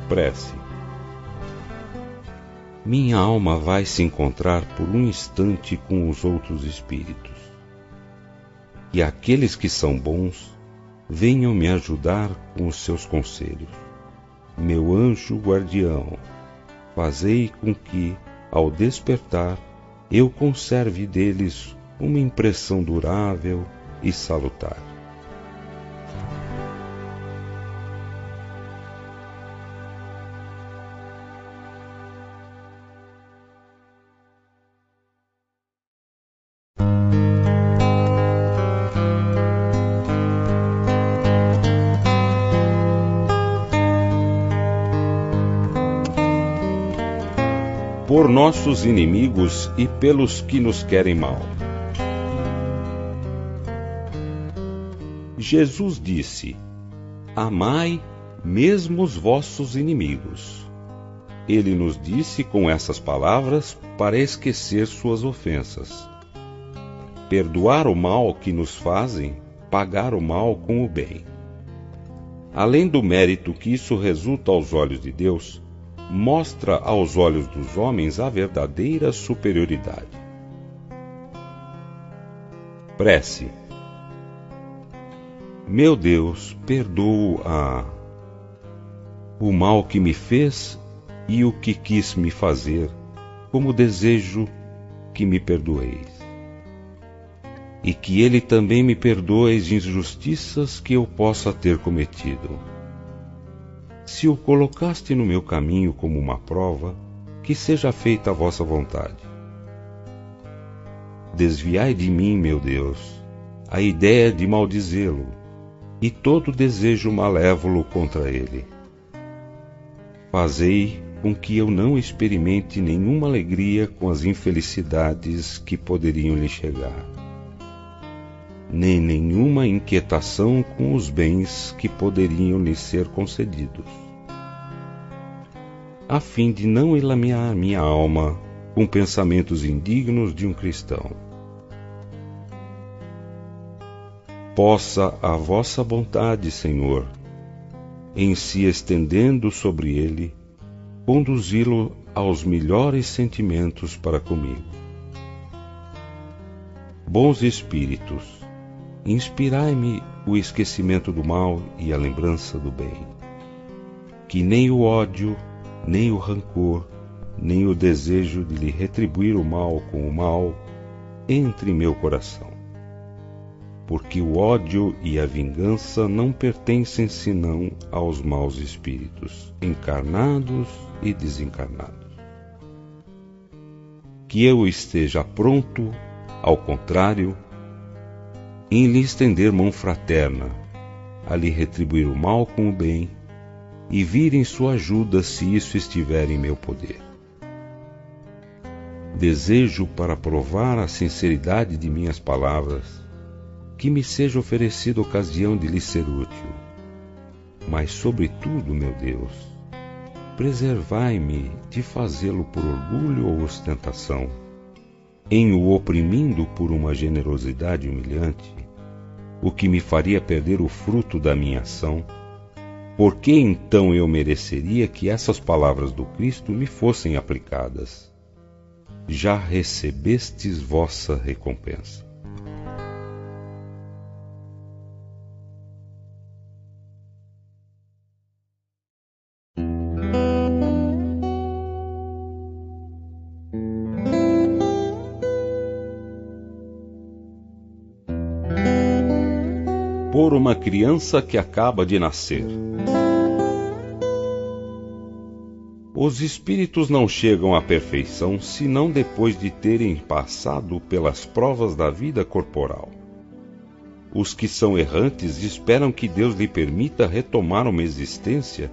Prece. Minha alma vai se encontrar por um instante com os outros espíritos. E aqueles que são bons, venham me ajudar com os seus conselhos. Meu anjo guardião, fazei com que, ao despertar, eu conserve deles uma impressão durável e salutar. Por nossos inimigos e pelos que nos querem mal. Jesus disse: amai mesmo os vossos inimigos. Ele nos disse com essas palavras para esquecer suas ofensas. Perdoar o mal que nos fazem, pagar o mal com o bem. Além do mérito que isso resulta aos olhos de Deus, mostra aos olhos dos homens a verdadeira superioridade. Prece. Meu Deus, perdoo o mal que me fez e o que quis me fazer, como desejo que me perdoeis. E que Ele também me perdoe as injustiças que eu possa ter cometido. Se o colocaste no meu caminho como uma prova, que seja feita a vossa vontade. Desviai de mim, meu Deus, a ideia de maldizê-lo e todo desejo malévolo contra ele. Fazei com que eu não experimente nenhuma alegria com as infelicidades que poderiam lhe chegar, nem nenhuma inquietação com os bens que poderiam lhe ser concedidos, a fim de não enlamear minha alma com pensamentos indignos de um cristão. Possa a vossa bondade, Senhor, em se estendendo sobre ele, conduzi-lo aos melhores sentimentos para comigo. Bons espíritos, inspirai-me o esquecimento do mal e a lembrança do bem. Que nem o ódio, nem o rancor, nem o desejo de lhe retribuir o mal com o mal entre em meu coração. Porque o ódio e a vingança não pertencem senão aos maus espíritos, encarnados e desencarnados. Que eu esteja pronto, ao contrário, em lhe estender mão fraterna, a lhe retribuir o mal com o bem, e vir em sua ajuda se isso estiver em meu poder. Desejo, para provar a sinceridade de minhas palavras, que me seja oferecida ocasião de lhe ser útil. Mas, sobretudo, meu Deus, preservai-me de fazê-lo por orgulho ou ostentação, em o oprimindo por uma generosidade humilhante, o que me faria perder o fruto da minha ação. Por que então eu mereceria que essas palavras do Cristo me fossem aplicadas? Já recebestes vossa recompensa. Por uma criança que acaba de nascer. Os espíritos não chegam à perfeição senão depois de terem passado pelas provas da vida corporal. Os que são errantes esperam que Deus lhe permita retomar uma existência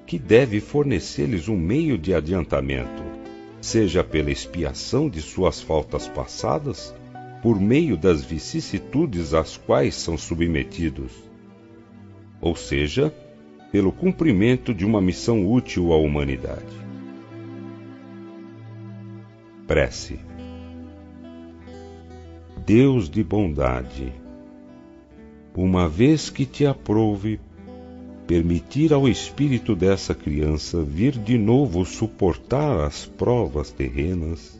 que deve fornecer-lhes um meio de adiantamento, seja pela expiação de suas faltas passadas, por meio das vicissitudes às quais são submetidos, ou seja, pelo cumprimento de uma missão útil à humanidade. Prece. Deus de bondade, uma vez que te aprouve permitir ao espírito dessa criança vir de novo suportar as provas terrenas,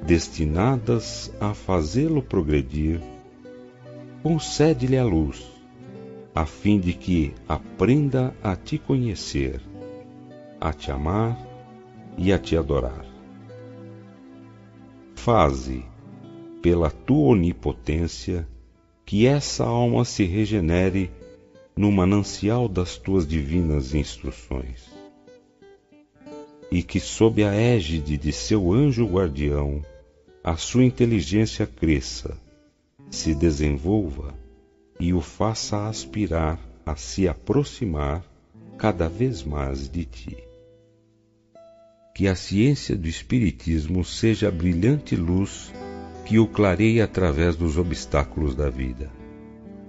destinadas a fazê-lo progredir, concede-lhe a luz, a fim de que aprenda a te conhecer, a te amar e a te adorar. Faze, pela tua onipotência, que essa alma se regenere no manancial das tuas divinas instruções, e que, sob a égide de seu anjo guardião, a sua inteligência cresça, se desenvolva e o faça aspirar a se aproximar cada vez mais de ti. Que a ciência do Espiritismo seja a brilhante luz que o clareie através dos obstáculos da vida.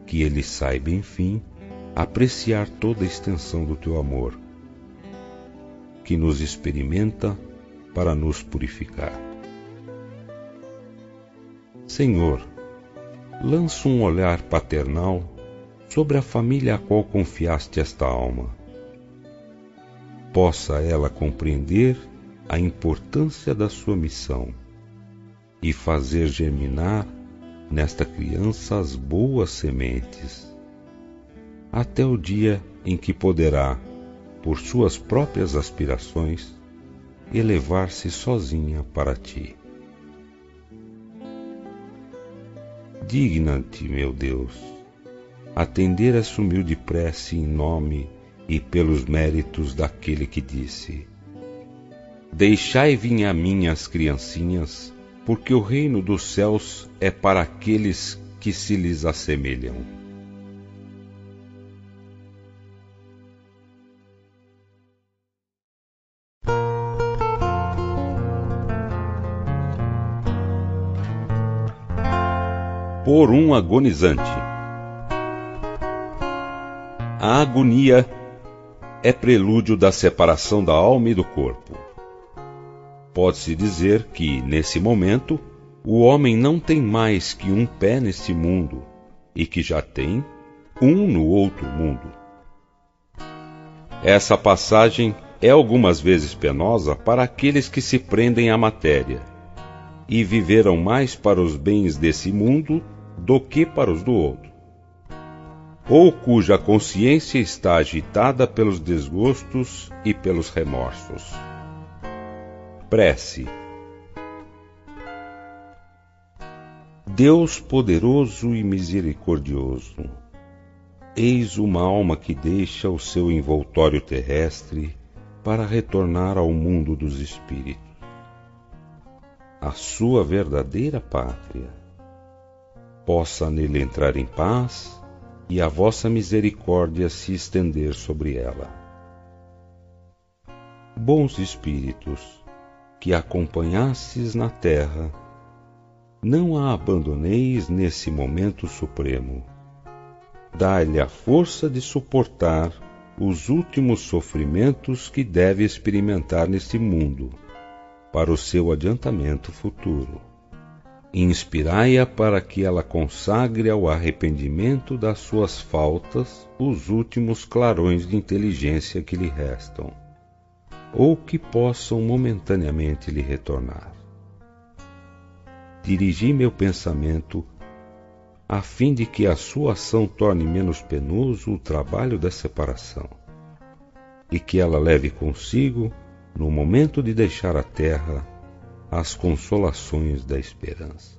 Que ele saiba, enfim, apreciar toda a extensão do teu amor, que nos experimenta para nos purificar. Senhor, lança um olhar paternal sobre a família a qual confiaste esta alma. Possa ela compreender a importância da sua missão e fazer germinar nesta criança as boas sementes, até o dia em que poderá, por suas próprias aspirações, elevar-se sozinha para ti. Digna-te, meu Deus, atender essa humilde prece em nome e pelos méritos daquele que disse: Deixai vir a mim as criancinhas, porque o reino dos céus é para aqueles que se lhes assemelham. Por um agonizante. A agonia é prelúdio da separação da alma e do corpo. Pode-se dizer que, nesse momento, o homem não tem mais que um pé neste mundo e que já tem um no outro mundo. Essa passagem é algumas vezes penosa para aqueles que se prendem à matéria e viveram mais para os bens desse mundo do que para os do outro, ou cuja consciência está agitada pelos desgostos e pelos remorsos. Prece. Deus poderoso e misericordioso, eis uma alma que deixa o seu envoltório terrestre para retornar ao mundo dos espíritos, a sua verdadeira pátria. Possa nele entrar em paz e a vossa misericórdia se estender sobre ela. Bons espíritos, que acompanhastes na terra, não a abandoneis nesse momento supremo. Dai-lhe a força de suportar os últimos sofrimentos que deve experimentar neste mundo, para o seu adiantamento futuro. Inspirai-a para que ela consagre ao arrependimento das suas faltas os últimos clarões de inteligência que lhe restam, ou que possam momentaneamente lhe retornar. Dirigi meu pensamento a fim de que a sua ação torne menos penoso o trabalho da separação, e que ela leve consigo, no momento de deixar a terra, as consolações da esperança.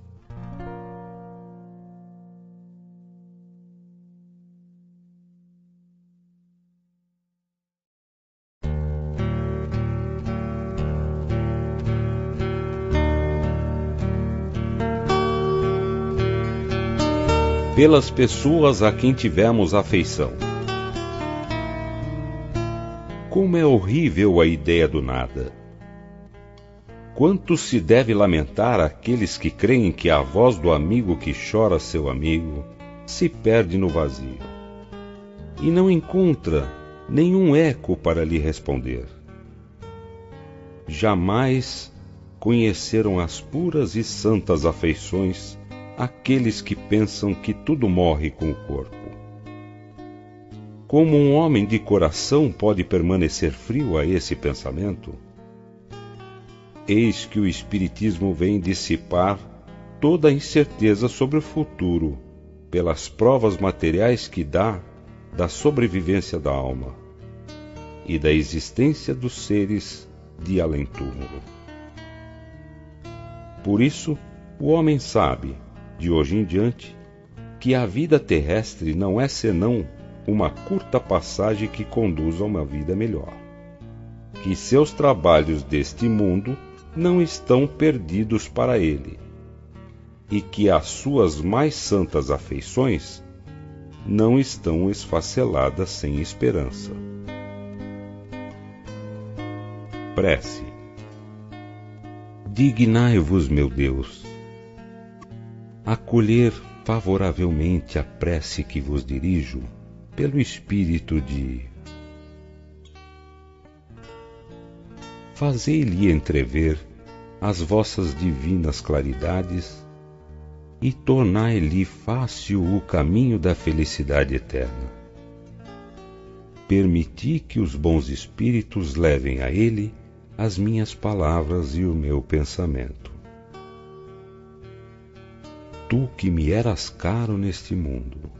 Pelas pessoas a quem tivemos afeição. Como é horrível a ideia do nada! Quanto se deve lamentar aqueles que creem que a voz do amigo que chora seu amigo se perde no vazio e não encontra nenhum eco para lhe responder. Jamais conheceram as puras e santas afeições aqueles que pensam que tudo morre com o corpo. Como um homem de coração pode permanecer frio a esse pensamento? Eis que o Espiritismo vem dissipar toda a incerteza sobre o futuro, pelas provas materiais que dá da sobrevivência da alma e da existência dos seres de além-túmulo. Por isso, o homem sabe, de hoje em diante, que a vida terrestre não é senão uma curta passagem que conduz a uma vida melhor, que seus trabalhos deste mundo não estão perdidos para ele, e que as suas mais santas afeições não estão esfaceladas sem esperança. Prece. Dignai-vos, meu Deus, acolher favoravelmente a prece que vos dirijo pelo espírito de... Fazei-lhe entrever as vossas divinas claridades e tornai-lhe fácil o caminho da felicidade eterna. Permiti que os bons espíritos levem a ele as minhas palavras e o meu pensamento. Tu que me eras caro neste mundo,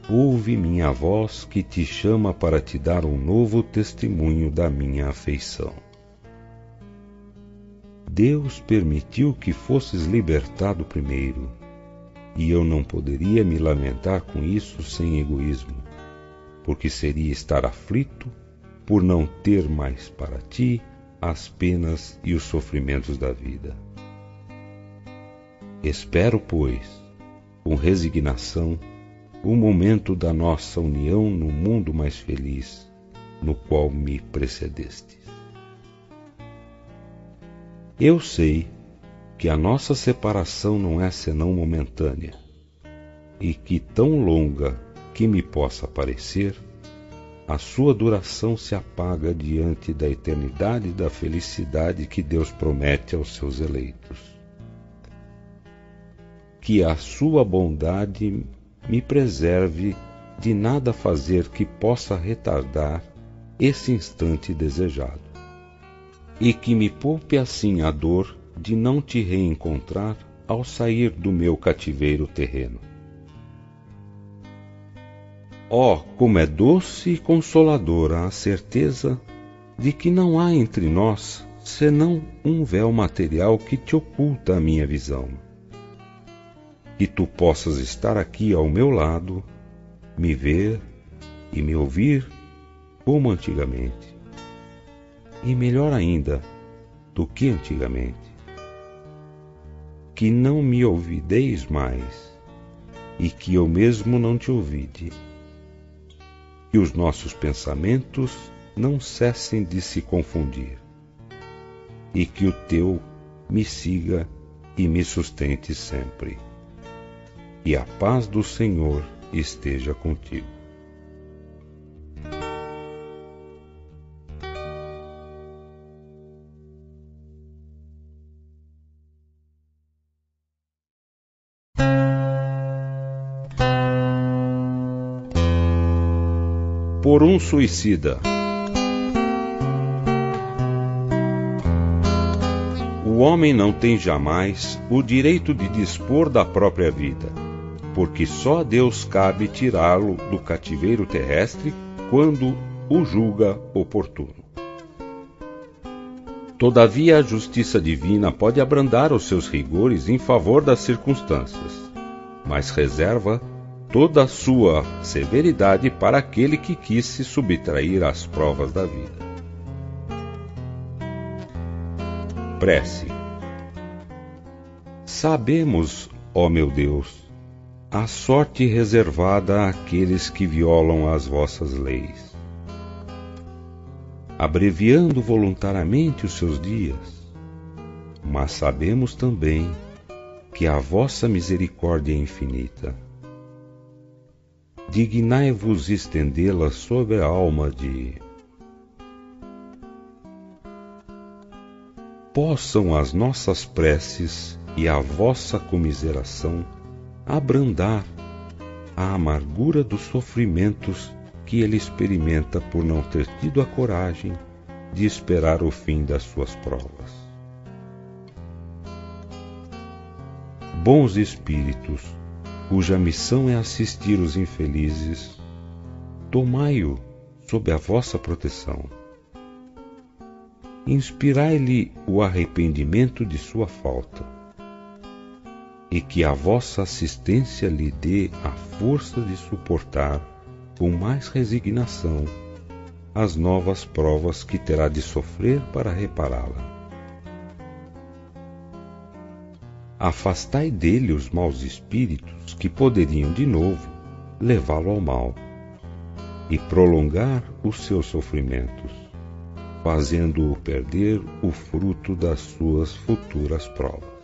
ouve minha voz que te chama para te dar um novo testemunho da minha afeição. Deus permitiu que fosses libertado primeiro, e eu não poderia me lamentar com isso sem egoísmo, porque seria estar aflito por não ter mais para ti as penas e os sofrimentos da vida. Espero, pois, com resignação, o momento da nossa união no mundo mais feliz, no qual me precedestes. Eu sei que a nossa separação não é senão momentânea, e que, tão longa que me possa parecer, a sua duração se apaga diante da eternidade da felicidade que Deus promete aos seus eleitos. Que a sua bondade me preserve de nada fazer que possa retardar esse instante desejado, e que me poupe assim a dor de não te reencontrar ao sair do meu cativeiro terreno. Oh, como é doce e consoladora a certeza de que não há entre nós senão um véu material que te oculta a minha visão. Que tu possas estar aqui ao meu lado, me ver e me ouvir como antigamente, e melhor ainda do que antigamente. Que não me ouvideis mais, e que eu mesmo não te ouvide. Que os nossos pensamentos não cessem de se confundir, e que o teu me siga e me sustente sempre. E a paz do Senhor esteja contigo. Por um suicida. O homem não tem jamais o direito de dispor da própria vida, porque só a Deus cabe tirá-lo do cativeiro terrestre quando o julga oportuno. Todavia, a justiça divina pode abrandar os seus rigores em favor das circunstâncias, mas reserva toda a sua severidade para aquele que quis se subtrair às provas da vida. Prece. Sabemos, ó meu Deus, a sorte reservada àqueles que violam as vossas leis, abreviando voluntariamente os seus dias, mas sabemos também que a vossa misericórdia é infinita. Dignai-vos estendê-la sobre a alma de... Possam as nossas preces e a vossa comiseração abrandar a amargura dos sofrimentos que ele experimenta por não ter tido a coragem de esperar o fim das suas provas. Bons espíritos, cuja missão é assistir os infelizes, tomai-o sob a vossa proteção. Inspirai-lhe o arrependimento de sua falta, e que a vossa assistência lhe dê a força de suportar com mais resignação as novas provas que terá de sofrer para repará-la. Afastai dele os maus espíritos que poderiam de novo levá-lo ao mal e prolongar os seus sofrimentos, fazendo-o perder o fruto das suas futuras provas.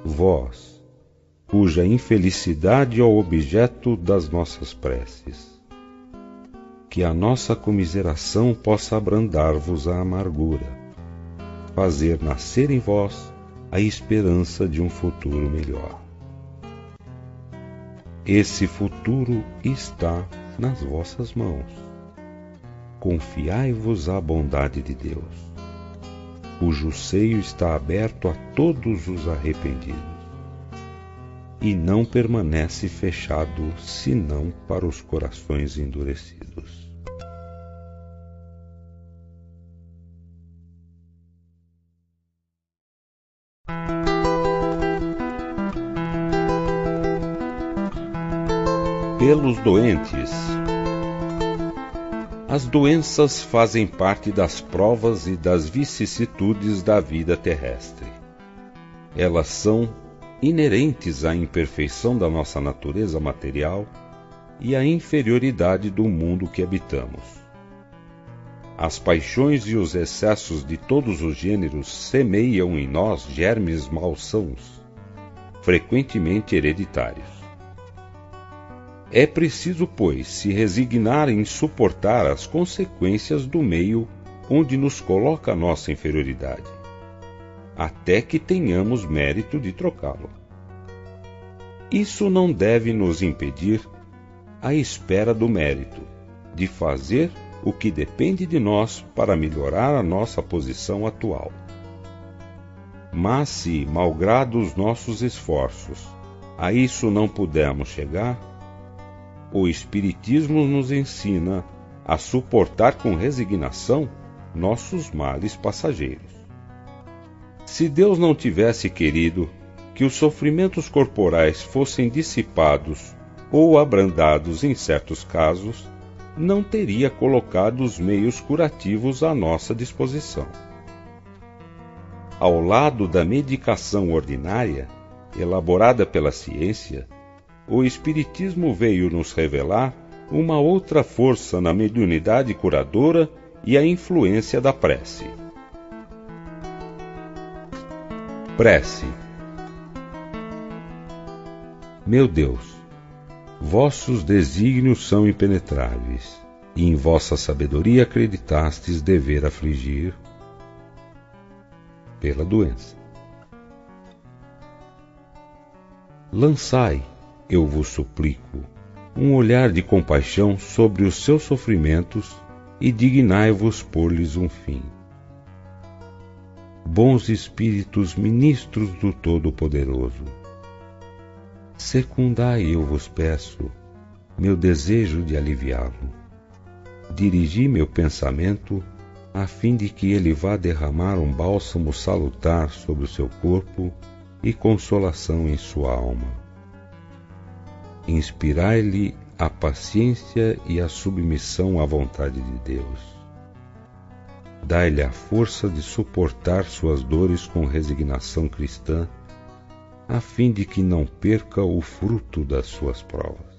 Vós, cuja infelicidade é o objeto das nossas preces, que a nossa comiseração possa abrandar-vos a amargura, fazer nascer em vós a esperança de um futuro melhor. Esse futuro está nas vossas mãos. Confiai-vos à bondade de Deus, cujo seio está aberto a todos os arrependidos, e não permanece fechado senão para os corações endurecidos. Pelos doentes. As doenças fazem parte das provas e das vicissitudes da vida terrestre. Elas são inerentes à imperfeição da nossa natureza material e à inferioridade do mundo que habitamos. As paixões e os excessos de todos os gêneros semeiam em nós germes malsãos, frequentemente hereditários. É preciso, pois, se resignar em suportar as consequências do meio onde nos coloca a nossa inferioridade, até que tenhamos mérito de trocá-lo. Isso não deve nos impedir, à espera do mérito, de fazer o que depende de nós para melhorar a nossa posição atual. Mas se, malgrado os nossos esforços, a isso não pudermos chegar, o Espiritismo nos ensina a suportar com resignação nossos males passageiros. Se Deus não tivesse querido que os sofrimentos corporais fossem dissipados ou abrandados em certos casos, não teria colocado os meios curativos à nossa disposição. Ao lado da medicação ordinária, elaborada pela ciência, o Espiritismo veio nos revelar uma outra força na mediunidade curadora e a influência da prece. Prece. Meu Deus, vossos desígnios são impenetráveis, e em vossa sabedoria acreditastes dever afligir pela doença. Lançai, eu vos suplico, um olhar de compaixão sobre os seus sofrimentos e dignai-vos pôr-lhes um fim. Bons espíritos ministros do Todo-Poderoso, secundai, eu vos peço, meu desejo de aliviá-lo. Dirigi meu pensamento a fim de que ele vá derramar um bálsamo salutar sobre o seu corpo e consolação em sua alma. Inspirai-lhe a paciência e a submissão à vontade de Deus. Dai-lhe a força de suportar suas dores com resignação cristã, a fim de que não perca o fruto das suas provas.